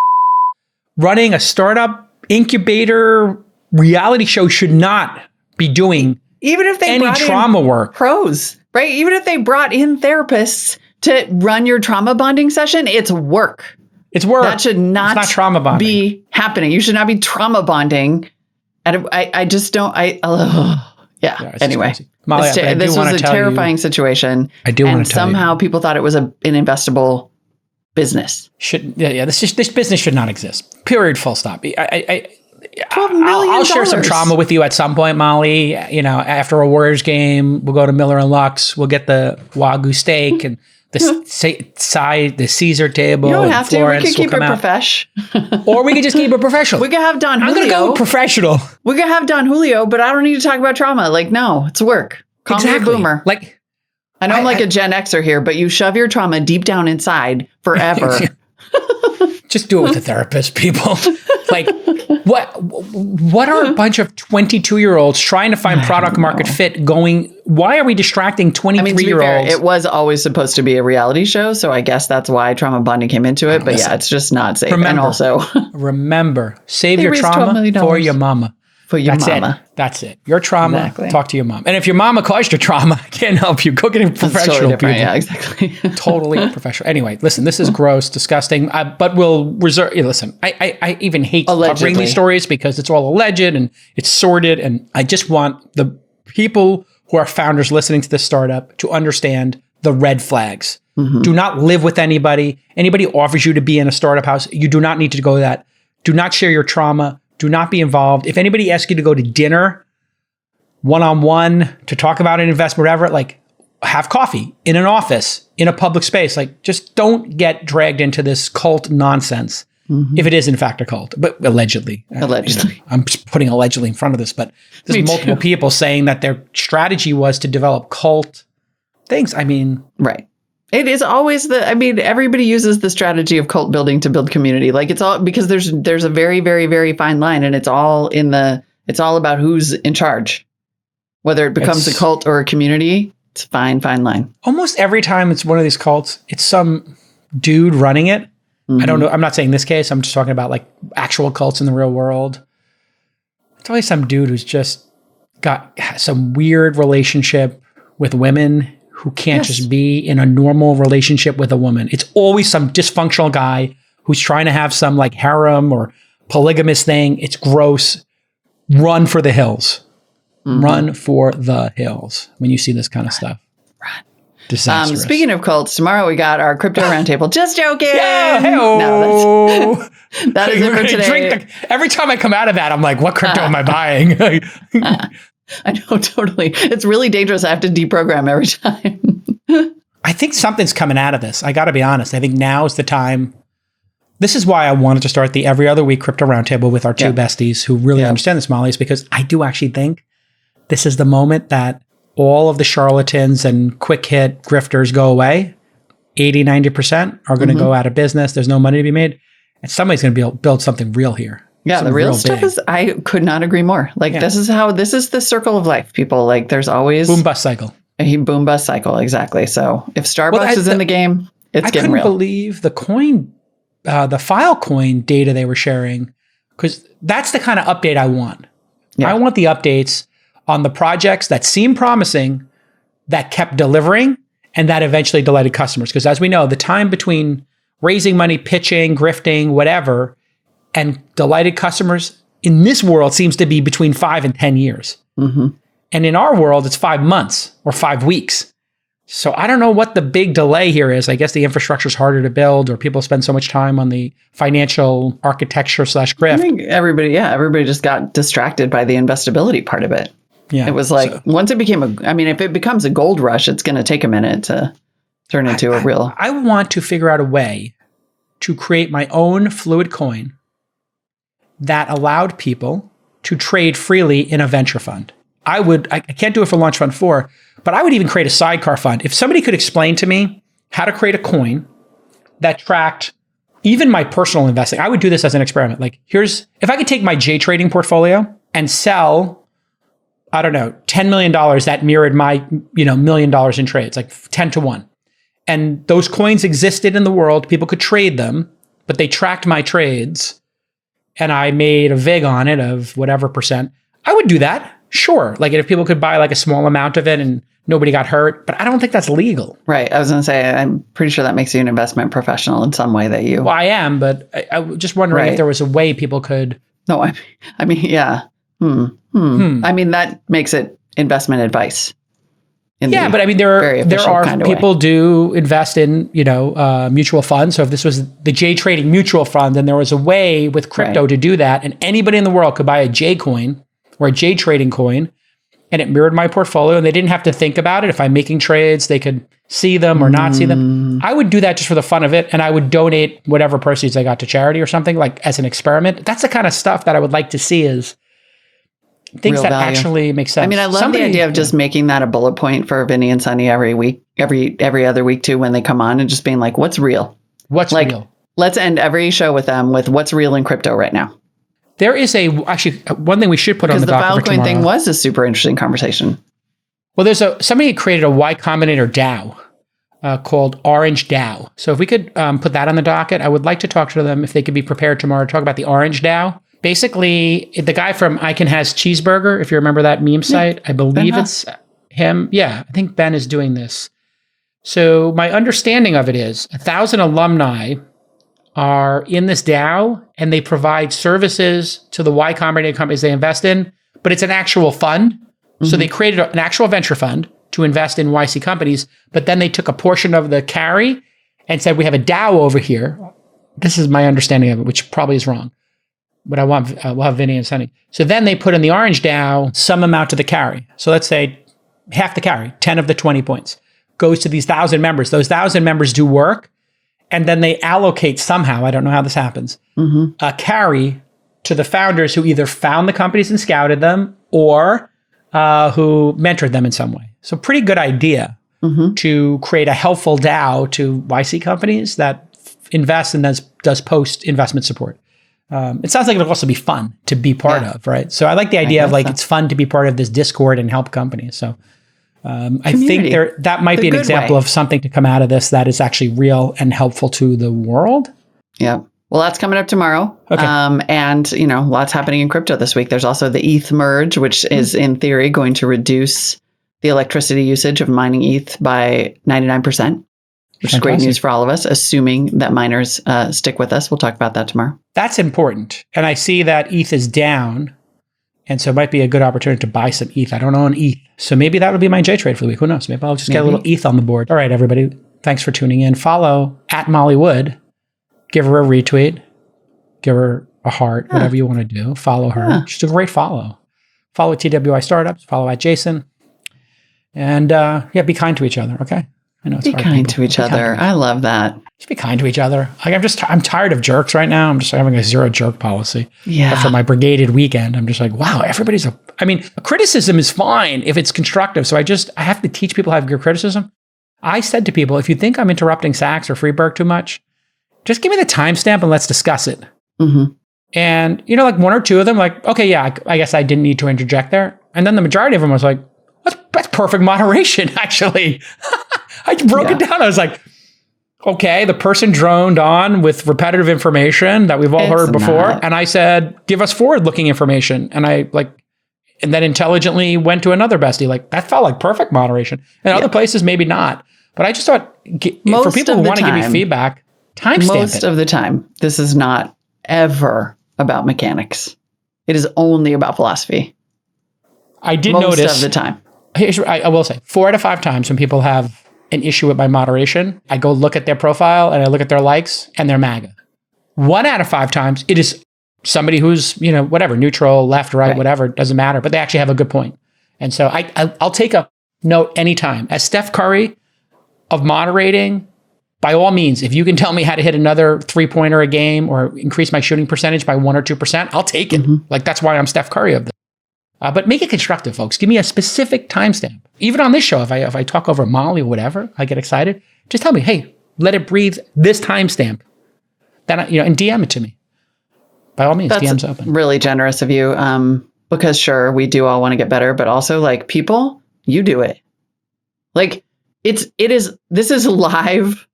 running a startup incubator reality show should not be doing even if they any trauma work. Pros, right? Even if they brought in therapists to run your trauma bonding session, it's work. It's work. That should not trauma bonding. Be happening. You should not be trauma bonding. And I just don't. Anyway, Molly, this was a terrifying situation. I do want to tell you. And somehow people thought it was an investable business. This business should not exist. Period. Full stop. I'll share some trauma with you at some point, Molly. After a Warriors game, we'll go to Miller and Lux. We'll get the Wagyu steak and the Caesar table. You don't have to. We can keep it professional. Or we can just keep it professional. We can have Don Julio. I'm going to go professional. We can have Don Julio, but I don't need to talk about trauma. Like, no, it's work. Call me a boomer. Like, I know I'm like a Gen Xer here, but you shove your trauma deep down inside forever. Just do it with a therapist, people. Like, what are a bunch of 22-year-olds trying to find product market fit going? Why are we distracting 23-year-olds? It was always supposed to be a reality show, so I guess that's why trauma bonding came into it. But it's just not safe. Remember, save your trauma for your mama. For your mama. That's it. Your trauma, talk to your mom. And if your mama caused your trauma, I can't help you. Go get a professional. Totally yeah, exactly. Totally professional. Anyway, listen, this is gross, disgusting, but we'll reserve, listen, I even hate covering these stories because it's all alleged and it's sordid. And I just want the people who are founders listening to this startup to understand the red flags. Do not live with anybody. Anybody offers you to be in a startup house, you do not need to go to that. Do not share your trauma. Do not be involved. If anybody asks you to go to dinner, one-on-one, to talk about an investment, whatever, like, have coffee in an office, in a public space. Like, just don't get dragged into this cult nonsense. If it is in fact a cult, but allegedly. Allegedly. I'm just putting allegedly in front of this, but there's multiple people saying that their strategy was to develop cult things. I mean, right. It is always everybody uses the strategy of cult building to build community. Like, it's all because there's a very, very, very fine line, and it's all about who's in charge. Whether it becomes a cult or a community, it's a fine line. Almost every time it's one of these cults, it's some dude running it. I don't know. I'm not saying this case. I'm just talking about like actual cults in the real world. It's always some dude who's just got some weird relationship with women who can't just be in a normal relationship with a woman. It's always some dysfunctional guy who's trying to have some like harem or polygamous thing. It's gross. Run for the hills. Run for the hills when you see this kind of stuff. Run. Disastrous. Speaking of cults, tomorrow we got our crypto roundtable. Just joking. Yeah, No, that is it for today. Every time I come out of that, I'm like, what crypto am I buying? I know, totally. It's really dangerous. I have to deprogram every time. I think something's coming out of this. I got to be honest. I think now is the time. This is why I wanted to start the every other week crypto roundtable with our two besties who really understand this, Molly, is because I do actually think this is the moment that all of the charlatans and quick hit grifters go away. 80, 90% are going to go out of business. There's no money to be made. And somebody's going to build something real here. Yeah, the real stuff is, I could not agree more. Like, this is the circle of life, people. Like, there's always boom bust cycle. A boom bust cycle, exactly. So if Starbucks is in the game, it's getting real. I couldn't believe the coin, the Filecoin data they were sharing, because that's the kind of update I want. I want the updates on the projects that seem promising, that kept delivering, and that eventually delighted customers. Because as we know, the time between raising money, pitching, grifting, whatever, and delighted customers in this world seems to be between 5 and 10 years. And in our world, it's 5 months or 5 weeks. So I don't know what the big delay here is. I guess the infrastructure is harder to build, or people spend so much time on the financial architecture / grift. I think everybody just got distracted by the investability part of it. Yeah, it was like, once it became if it becomes a gold rush, it's going to take a minute to turn into a real. I want to figure out a way to create my own fluid coin that allowed people to trade freely in a venture fund. I can't do it for Launch Fund 4, but I would even create a sidecar fund. If somebody could explain to me how to create a coin that tracked even my personal investing, I would do this as an experiment. Like, if I could take my J trading portfolio and sell, I don't know, $10 million that mirrored my, $1 million in trades, like 10 to 1. And those coins existed in the world. People could trade them, but they tracked my trades. And I made a VIG on it of whatever percent. I would do that. Sure. Like, if people could buy like a small amount of it and nobody got hurt, but I don't think that's legal. Right. I was going to say, I'm pretty sure that makes you an investment professional in some way that you. Well, I am, but I was just wondering if there was a way people could. No, I mean, yeah. I mean, that makes it investment advice. Yeah, but I mean, there are people do invest in, mutual funds. So if this was the J Trading Mutual Fund, then there was a way with crypto to do that. And anybody in the world could buy a J coin or a J Trading coin, and it mirrored my portfolio, and they didn't have to think about it. If I'm making trades, they could see them or not see them. I would do that just for the fun of it, and I would donate whatever proceeds I got to charity or something, like as an experiment. That's the kind of stuff that I would like to see, is things that actually make sense. I mean, I love the idea of just making that a bullet point for Vinny and Sunny every week, every other week too, when they come on, and just being like, what's real? What's real? Let's end every show with them with what's real in crypto right now. There is one thing we should put on the docket for tomorrow. Because the Filecoin thing was a super interesting conversation. Well, somebody created a Y Combinator DAO called Orange DAO. So if we could put that on the docket, I would like to talk to them if they could be prepared tomorrow to talk about the Orange DAO. Basically, the guy from I Can Has Cheeseburger, if you remember that meme site, I believe it's him. Yeah, I think Ben is doing this. So my understanding of it is 1,000 alumni are in this DAO, and they provide services to the Y Combinator companies they invest in, but it's an actual fund. So they created an actual venture fund to invest in YC companies, but then they took a portion of the carry and said, we have a DAO over here. This is my understanding of it, which probably is wrong. But we'll have Vinny and Sunny. So then they put in the orange DAO some amount of the carry. So let's say half the carry, 10 of the 20 points, goes to these 1,000 members. Those 1,000 members do work, and then they allocate somehow, I don't know how this happens, a carry to the founders who either found the companies and scouted them or who mentored them in some way. So pretty good idea to create a helpful DAO to YC companies that invest and does post-investment support. It sounds like it'll also be fun to be part of, right? So I like the idea of like, it's fun to be part of this Discord and help companies. So I think that might be an example of something to come out of this that is actually real and helpful to the world. Yeah. Well, that's coming up tomorrow. Okay. And, lots happening in crypto this week. There's also the ETH merge, which is in theory going to reduce the electricity usage of mining ETH by 99%. Which is great news for all of us, assuming that miners stick with us. We'll talk about that tomorrow. That's important. And I see that ETH is down. And so it might be a good opportunity to buy some ETH. I don't own ETH. So maybe that would be my J trade for the week. Who knows? Maybe I'll just get a little ETH on the board. All right, everybody. Thanks for tuning in. Follow @MollyWood. Give her a retweet. Give her a heart, whatever you want to do. Follow her. She's a great follow. Follow TWI Startups. Follow @Jason. And be kind to each other, okay? I know it's hard. Be kind to each other. I love that. Just be kind to each other. Like I'm tired of jerks right now. I'm just having a zero jerk policy. Yeah. After my brigaded weekend, I'm just like, wow, criticism is fine if it's constructive. So I have to teach people how to give criticism. I said to people, if you think I'm interrupting Sachs or Freeberg too much, just give me the timestamp and let's discuss it. And, like one or two of them, like, okay, yeah, I guess I didn't need to interject there. And then the majority of them was like, that's perfect moderation, actually. I broke it down. I was like, okay, the person droned on with repetitive information that we've all heard before. And I said, give us forward-looking information. And and then intelligently went to another bestie. Like, that felt like perfect moderation. And other places, maybe not. But I just thought, for people who want to give me feedback, timestamp it. Most of the time, this is not ever about mechanics. It is only about philosophy. I did notice. Most of the time. I will say, 4 out of 5 times when people have an issue with my moderation, I go look at their profile and I look at their likes and they're MAGA. 1 out of 5 times, it is somebody who's, whatever, neutral, left, right, whatever, doesn't matter, but they actually have a good point. And so I'll take a note anytime. As Steph Curry of moderating, by all means, if you can tell me how to hit another 3-pointer a game or increase my shooting percentage by 1 or 2%, I'll take it. Like, that's why I'm Steph Curry of this. But make it constructive, folks. Give me a specific timestamp. Even on this show, if I talk over Molly or whatever, I get excited. Just tell me, hey, let it breathe this timestamp. Then and DM it to me. By all means, DM's open. Really generous of you. Because sure, we do all want to get better, but also like people, you do it. Like this is live,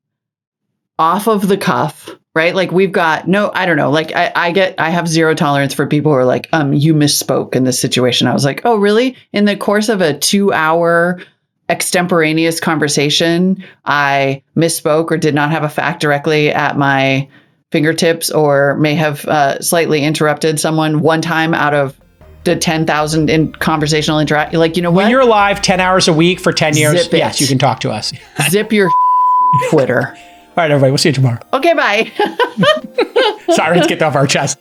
off of the cuff. Right? Like we've got I don't know. Like I have zero tolerance for people who are like, you misspoke in this situation. I was like, oh, really? In the course of a 2-hour extemporaneous conversation, I misspoke or did not have a fact directly at my fingertips or may have slightly interrupted someone one time out of the 10,000 in conversational interaction. Like, what? When you're live 10 hours a week for 10 years, yes, you can talk to us. Zip your Twitter. All right, everybody. We'll see you tomorrow. Okay, bye. Sorry, let's get off our chest.